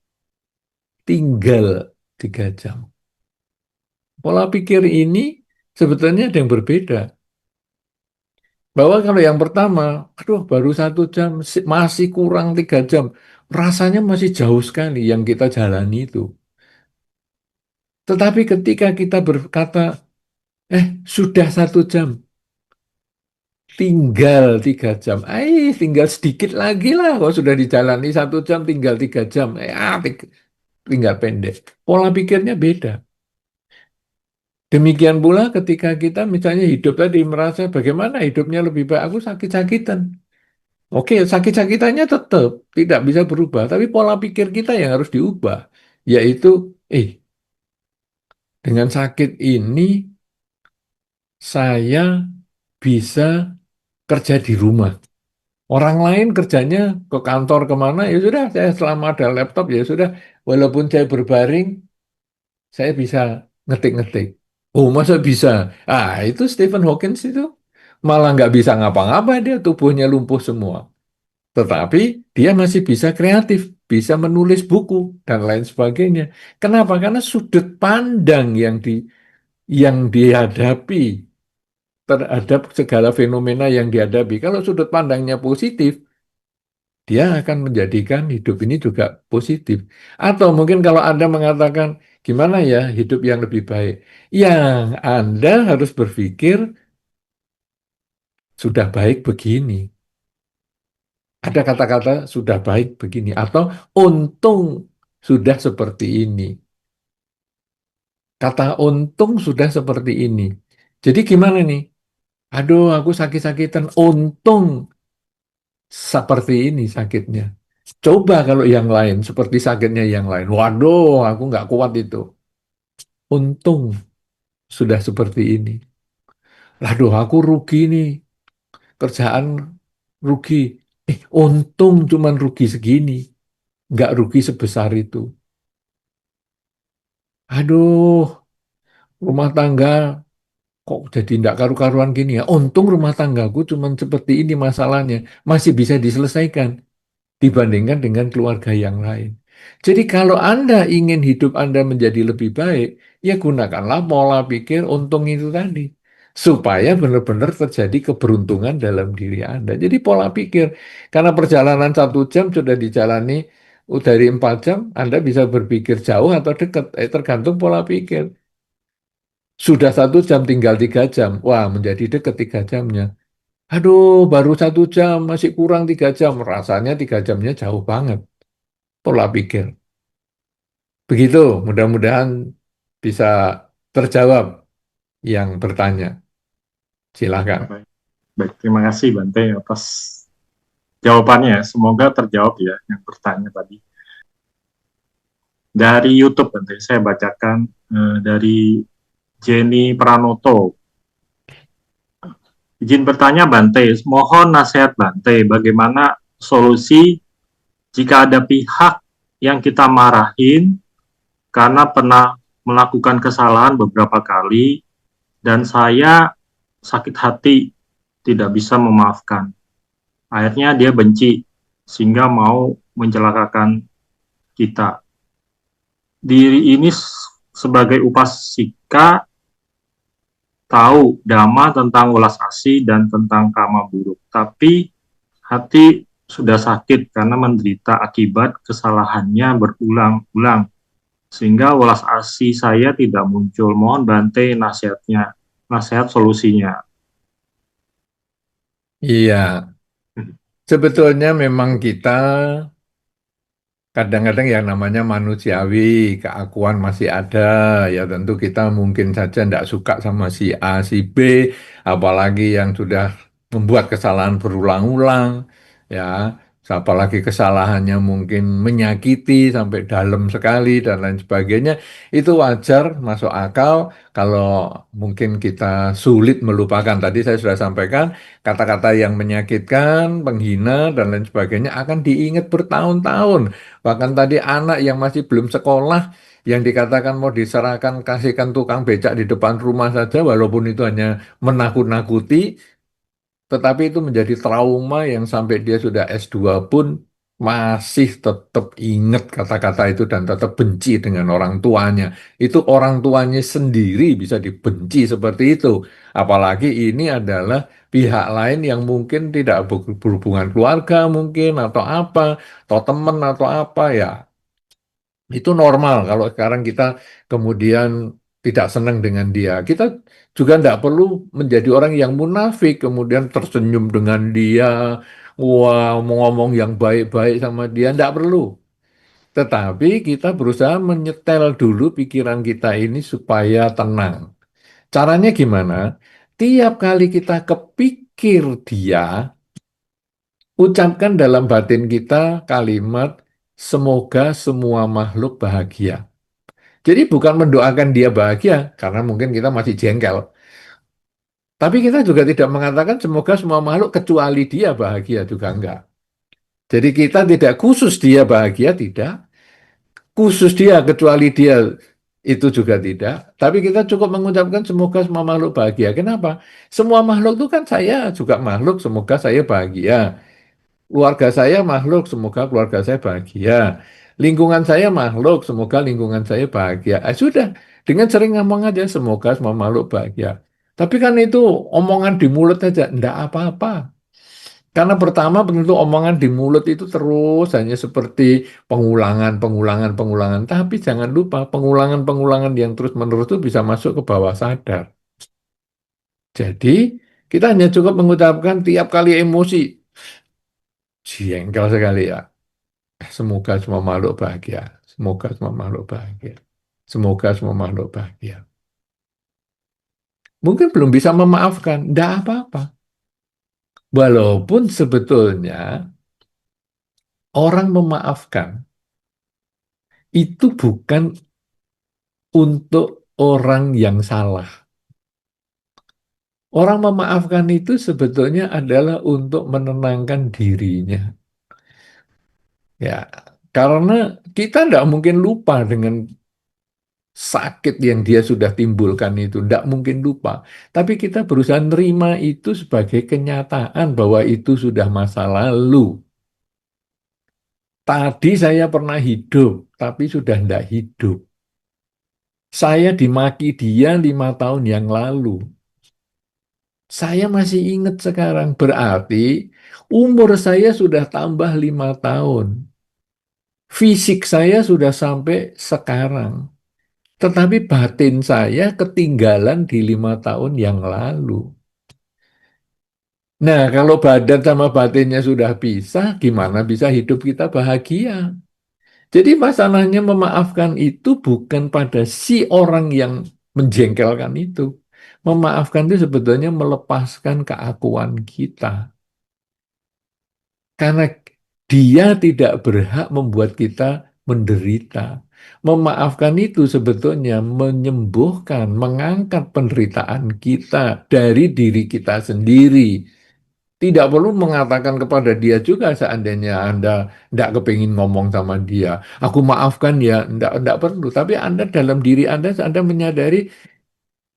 Speaker 1: Tinggal 3 jam. Pola pikir ini sebetulnya ada yang berbeda. Bahwa kalau yang pertama, aduh baru 1 jam, masih kurang 3 jam. Rasanya masih jauh sekali yang kita jalani itu. Tetapi ketika kita berkata, sudah 1 jam, tinggal 3 jam. Tinggal sedikit lagi lah. Kalau sudah dijalani 1 jam, tinggal 3 jam. Tinggal pendek. Pola pikirnya beda. Demikian pula ketika kita misalnya hidup tadi merasa bagaimana hidupnya lebih baik. Aku sakit-sakitan. Oke, sakit-sakitannya tetap tidak bisa berubah. Tapi pola pikir kita yang harus diubah. Yaitu, dengan sakit ini saya bisa kerja di rumah. Orang lain kerjanya ke kantor kemana, ya sudah, saya selama ada laptop, ya sudah, walaupun saya berbaring, saya bisa ngetik-ngetik. Oh, masa bisa? Itu Stephen Hawking itu malah nggak bisa ngapa-ngapa, dia tubuhnya lumpuh semua. Tetapi dia masih bisa kreatif, bisa menulis buku, dan lain sebagainya. Kenapa? Karena sudut pandang yang dihadapi terhadap segala fenomena yang dihadapi. Kalau sudut pandangnya positif, dia akan menjadikan hidup ini juga positif. Atau mungkin kalau Anda mengatakan, gimana ya hidup yang lebih baik? Yang Anda harus berpikir, sudah baik begini. Ada kata-kata sudah baik begini. Atau untung sudah seperti ini. Kata untung sudah seperti ini. Jadi gimana nih? Aduh, aku sakit-sakitan. Untung seperti ini sakitnya. Coba kalau yang lain, seperti sakitnya yang lain. Waduh, aku nggak kuat itu. Untung sudah seperti ini. Aduh, aku rugi nih. Kerjaan rugi. Untung cuman rugi segini. Nggak rugi sebesar itu. Aduh, rumah tangga kok jadi nggak karu-karuan gini ya. Untung rumah tanggaku cuman seperti ini masalahnya. Masih bisa diselesaikan dibandingkan dengan keluarga yang lain. Jadi kalau Anda ingin hidup Anda menjadi lebih baik, ya gunakanlah pola pikir untung itu tadi. Supaya benar-benar terjadi keberuntungan dalam diri Anda. Jadi pola pikir, karena perjalanan 1 jam sudah dijalani dari 4 jam, Anda bisa berpikir jauh atau dekat, tergantung pola pikir. Sudah 1 jam, tinggal 3 jam. Wah, menjadi dekat 3 jamnya. Aduh, baru 1 jam, masih kurang 3 jam. Rasanya 3 jamnya jauh banget. Pola pikir. Begitu, mudah-mudahan bisa terjawab yang bertanya.
Speaker 2: Ya,
Speaker 1: Silakan.
Speaker 2: baik. Baik, terima kasih Bante atas jawabannya. Semoga terjawab ya yang bertanya tadi. Dari YouTube Bante, saya bacakan dari Jenny Pranoto. Izin bertanya Bante, mohon nasihat Bante, bagaimana solusi jika ada pihak yang kita marahin karena pernah melakukan kesalahan beberapa kali dan saya sakit hati tidak bisa memaafkan. Akhirnya dia benci sehingga mau mencelakakan kita. Diri ini sebagai upasika tahu dhamma tentang welas asih dan tentang kama buruk. Tapi hati sudah sakit karena menderita akibat kesalahannya berulang-ulang. Sehingga welas asih saya tidak muncul. Mohon Bante nasihatnya, nasihat solusinya.
Speaker 1: Iya, sebetulnya memang kita kadang-kadang yang namanya manusiawi, keakuan masih ada. Ya tentu kita mungkin saja tidak suka sama si A, si B, apalagi yang sudah membuat kesalahan berulang-ulang. Ya, apalagi kesalahannya mungkin menyakiti sampai dalam sekali dan lain sebagainya. Itu wajar, masuk akal kalau mungkin kita sulit melupakan. Tadi saya sudah sampaikan, kata-kata yang menyakitkan, penghina, dan lain sebagainya akan diingat bertahun-tahun. Bahkan tadi anak yang masih belum sekolah, yang dikatakan mau diserahkan, kasihkan tukang becak di depan rumah saja, walaupun itu hanya menakut-nakuti, tetapi itu menjadi trauma yang sampai dia sudah S2 pun masih tetap ingat kata-kata itu dan tetap benci dengan orang tuanya. Itu orang tuanya sendiri bisa dibenci seperti itu. Apalagi ini adalah pihak lain yang mungkin tidak berhubungan keluarga mungkin atau apa, atau teman atau apa ya. Itu normal kalau sekarang kita kemudian tidak senang dengan dia. Kita juga tidak perlu menjadi orang yang munafik, kemudian tersenyum dengan dia, wah, ngomong yang baik-baik sama dia. Tidak perlu. Tetapi kita berusaha menyetel dulu pikiran kita ini supaya tenang. Caranya gimana? Tiap kali kita kepikir dia, ucapkan dalam batin kita kalimat, semoga semua makhluk bahagia. Jadi bukan mendoakan dia bahagia, karena mungkin kita masih jengkel. Tapi kita juga tidak mengatakan semoga semua makhluk kecuali dia bahagia juga enggak. Jadi kita tidak khusus dia bahagia, tidak. Khusus dia kecuali dia itu juga tidak. Tapi kita cukup mengucapkan semoga semua makhluk bahagia. Kenapa? Semua makhluk itu kan saya juga makhluk, semoga saya bahagia. Keluarga saya makhluk, semoga keluarga saya bahagia. Lingkungan saya makhluk, semoga lingkungan saya bahagia. Sudah, dengan sering ngomong aja, semoga semua makhluk bahagia. Tapi kan itu omongan di mulut aja, enggak apa-apa. Karena pertama, tentu omongan di mulut itu terus hanya seperti pengulangan, pengulangan, pengulangan. Tapi jangan lupa, pengulangan-pengulangan yang terus-menerus itu bisa masuk ke bawah sadar. Jadi, kita hanya cukup mengucapkan tiap kali emosi, jengkel sekali ya. Semoga semua makhluk bahagia. Semoga semua makhluk bahagia. Semoga semua makhluk bahagia. Mungkin belum bisa memaafkan. Tidak apa-apa. Walaupun sebetulnya orang memaafkan itu bukan untuk orang yang salah. Orang memaafkan itu sebetulnya adalah untuk menenangkan dirinya. Ya, karena kita tidak mungkin lupa dengan sakit yang dia sudah timbulkan itu, tidak mungkin lupa. Tapi kita berusaha nerima itu sebagai kenyataan bahwa itu sudah masa lalu. Tadi saya pernah hidup, tapi sudah tidak hidup. Saya dimaki dia 5 tahun yang lalu. Saya masih ingat sekarang, berarti umur saya sudah tambah 5 tahun. Fisik saya sudah sampai sekarang. Tetapi batin saya ketinggalan di 5 tahun yang lalu. Nah, kalau badan sama batinnya sudah pisah, gimana bisa hidup kita bahagia? Jadi masalahnya memaafkan itu bukan pada si orang yang menjengkelkan itu. Memaafkan itu sebetulnya melepaskan keakuan kita. Karena dia tidak berhak membuat kita menderita. Memaafkan itu sebetulnya menyembuhkan, mengangkat penderitaan kita dari diri kita sendiri. Tidak perlu mengatakan kepada dia juga seandainya Anda tidak kepingin ngomong sama dia. Aku maafkan ya, tidak perlu. Tapi Anda dalam diri Anda menyadari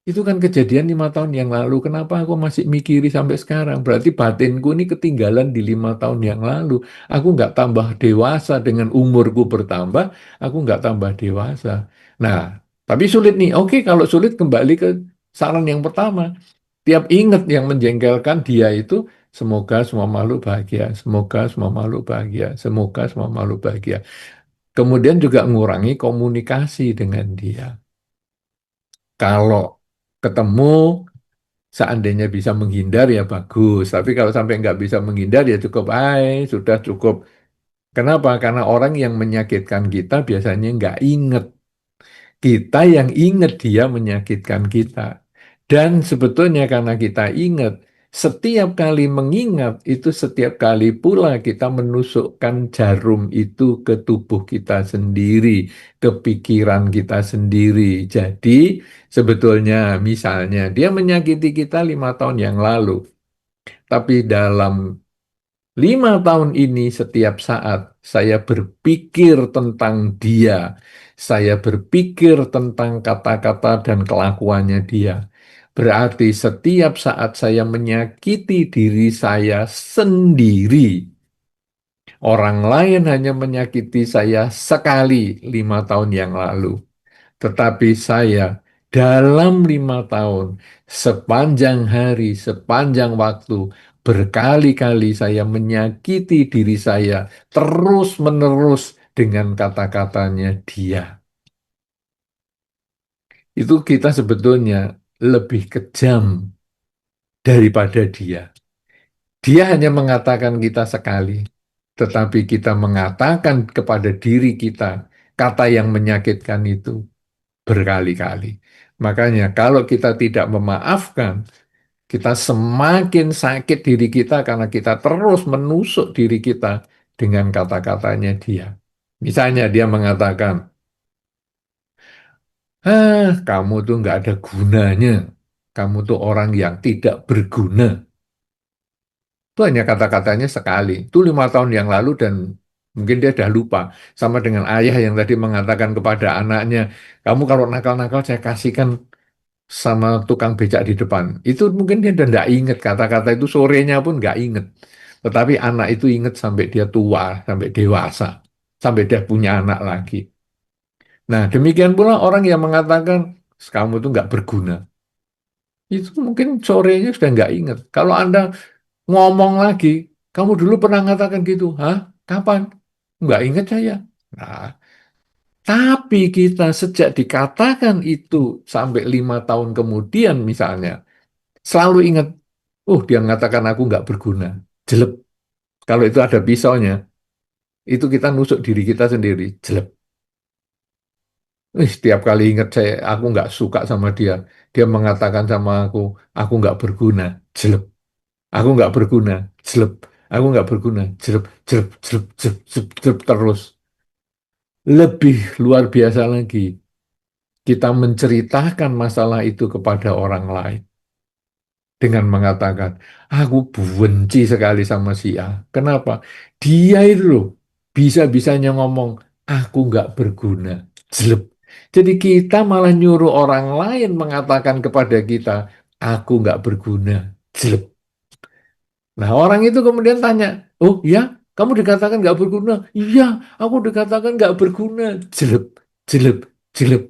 Speaker 1: itu kan kejadian 5 tahun yang lalu. Kenapa aku masih mikiri sampai sekarang? Berarti batinku ini ketinggalan di 5 tahun yang lalu. Aku nggak tambah dewasa dengan umurku bertambah, aku nggak tambah dewasa. Nah, tapi sulit nih. Oke, kalau sulit kembali ke saran yang pertama. Tiap ingat yang menjengkelkan dia itu, semoga semua makhluk bahagia, semoga semua makhluk bahagia, semoga semua makhluk bahagia. Kemudian juga mengurangi komunikasi dengan dia. Kalau ketemu, seandainya bisa menghindar ya bagus. Tapi kalau sampai nggak bisa menghindar ya cukup, sudah cukup. Kenapa? Karena orang yang menyakitkan kita biasanya nggak inget. Kita yang ingat dia menyakitkan kita. Dan sebetulnya karena kita ingat, setiap kali mengingat itu setiap kali pula kita menusukkan jarum itu ke tubuh kita sendiri, ke pikiran kita sendiri. Jadi sebetulnya misalnya dia menyakiti kita 5 tahun yang lalu, tapi dalam 5 tahun ini setiap saat saya berpikir tentang dia. Saya berpikir tentang kata-kata dan kelakuannya dia. Berarti setiap saat saya menyakiti diri saya sendiri. Orang lain hanya menyakiti saya sekali 5 tahun yang lalu. Tetapi saya dalam 5 tahun, sepanjang hari, sepanjang waktu, berkali-kali saya menyakiti diri saya terus-menerus dengan kata-katanya dia. Itu kita sebetulnya lebih kejam daripada dia. Dia hanya mengatakan kita sekali, tetapi kita mengatakan kepada diri kita kata yang menyakitkan itu berkali-kali. Makanya kalau kita tidak memaafkan, kita semakin sakit diri kita karena kita terus menusuk diri kita dengan kata-katanya dia. Misalnya dia mengatakan, kamu tuh nggak ada gunanya. Kamu tuh orang yang tidak berguna. Itu hanya kata-katanya sekali. Itu 5 tahun yang lalu dan mungkin dia sudah lupa. Sama dengan ayah yang tadi mengatakan kepada anaknya, kamu kalau nakal-nakal saya kasihkan sama tukang becak di depan. Itu mungkin dia sudah tidak ingat kata-kata itu sorenya pun nggak ingat. Tetapi anak itu ingat sampai dia tua, sampai dewasa, sampai dia punya anak lagi. Nah, demikian pula orang yang mengatakan kamu itu nggak berguna. Itu mungkin sorenya sudah nggak ingat. Kalau Anda ngomong lagi, kamu dulu pernah mengatakan gitu, hah? Kapan? Nggak ingat saya. Nah, tapi kita sejak dikatakan itu sampai 5 tahun kemudian misalnya, selalu ingat, dia mengatakan aku nggak berguna. Jelek. Kalau itu ada pisaunya, itu kita nusuk diri kita sendiri. Jelek. Setiap kali ingat aku nggak suka sama dia. Dia mengatakan sama aku nggak berguna. Jelek. Aku nggak berguna. Jelek. Aku nggak berguna. Jelek, jelek, jelek, jelek, jelek, jelek terus. Lebih luar biasa lagi, kita menceritakan masalah itu kepada orang lain dengan mengatakan, aku benci sekali sama si A. Kenapa? Dia itu loh, bisa-bisanya ngomong, aku nggak berguna. Jelek. Jadi kita malah nyuruh orang lain mengatakan kepada kita, aku nggak berguna. Jelek. Nah, orang itu kemudian tanya, oh ya, kamu dikatakan nggak berguna? Iya, aku dikatakan nggak berguna. Jelek, jelek, jelek.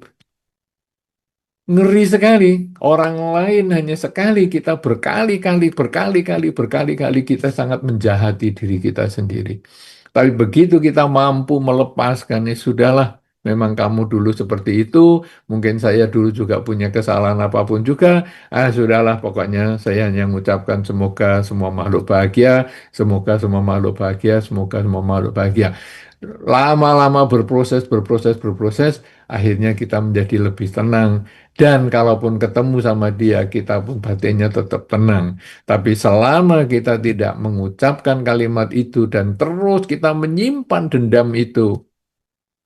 Speaker 1: Ngeri sekali. Orang lain hanya sekali, kita berkali-kali, berkali-kali, berkali-kali kita sangat menjahati diri kita sendiri. Tapi begitu kita mampu melepaskan, ya sudahlah, memang kamu dulu seperti itu, mungkin saya dulu juga punya kesalahan apapun juga, sudahlah, pokoknya saya hanya mengucapkan semoga semua makhluk bahagia, semoga semua makhluk bahagia, semoga semua makhluk bahagia. Lama-lama berproses, berproses, berproses, akhirnya kita menjadi lebih tenang. Dan kalaupun ketemu sama dia, kita pun batinnya tetap tenang. Tapi selama kita tidak mengucapkan kalimat itu dan terus kita menyimpan dendam itu,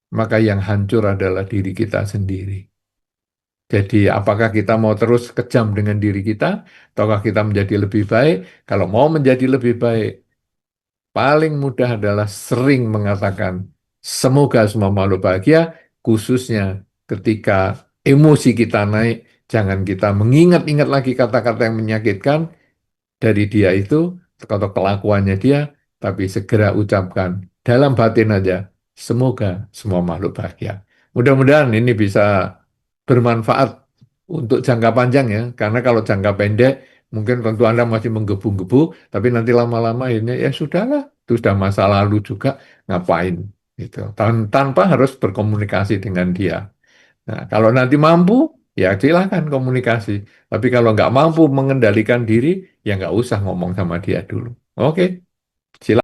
Speaker 1: maka yang hancur adalah diri kita sendiri. Jadi apakah kita mau terus kejam dengan diri kita, ataukah kita menjadi lebih baik? Kalau mau menjadi lebih baik, paling mudah adalah sering mengatakan, semoga semua makhluk bahagia, khususnya ketika emosi kita naik, jangan kita mengingat-ingat lagi kata-kata yang menyakitkan dari dia itu, atau kelakuannya dia, tapi segera ucapkan dalam batin aja, semoga semua makhluk bahagia. Mudah-mudahan ini bisa bermanfaat untuk jangka panjang ya, karena kalau jangka pendek, mungkin tentu Anda masih menggebu-gebu, tapi nanti lama-lama ini ya sudahlah, itu sudah masa lalu juga, ngapain gitu. Tanpa harus berkomunikasi dengan dia. Nah, kalau nanti mampu, ya silakan komunikasi. Tapi kalau nggak mampu mengendalikan diri, ya nggak usah ngomong sama dia dulu. Oke.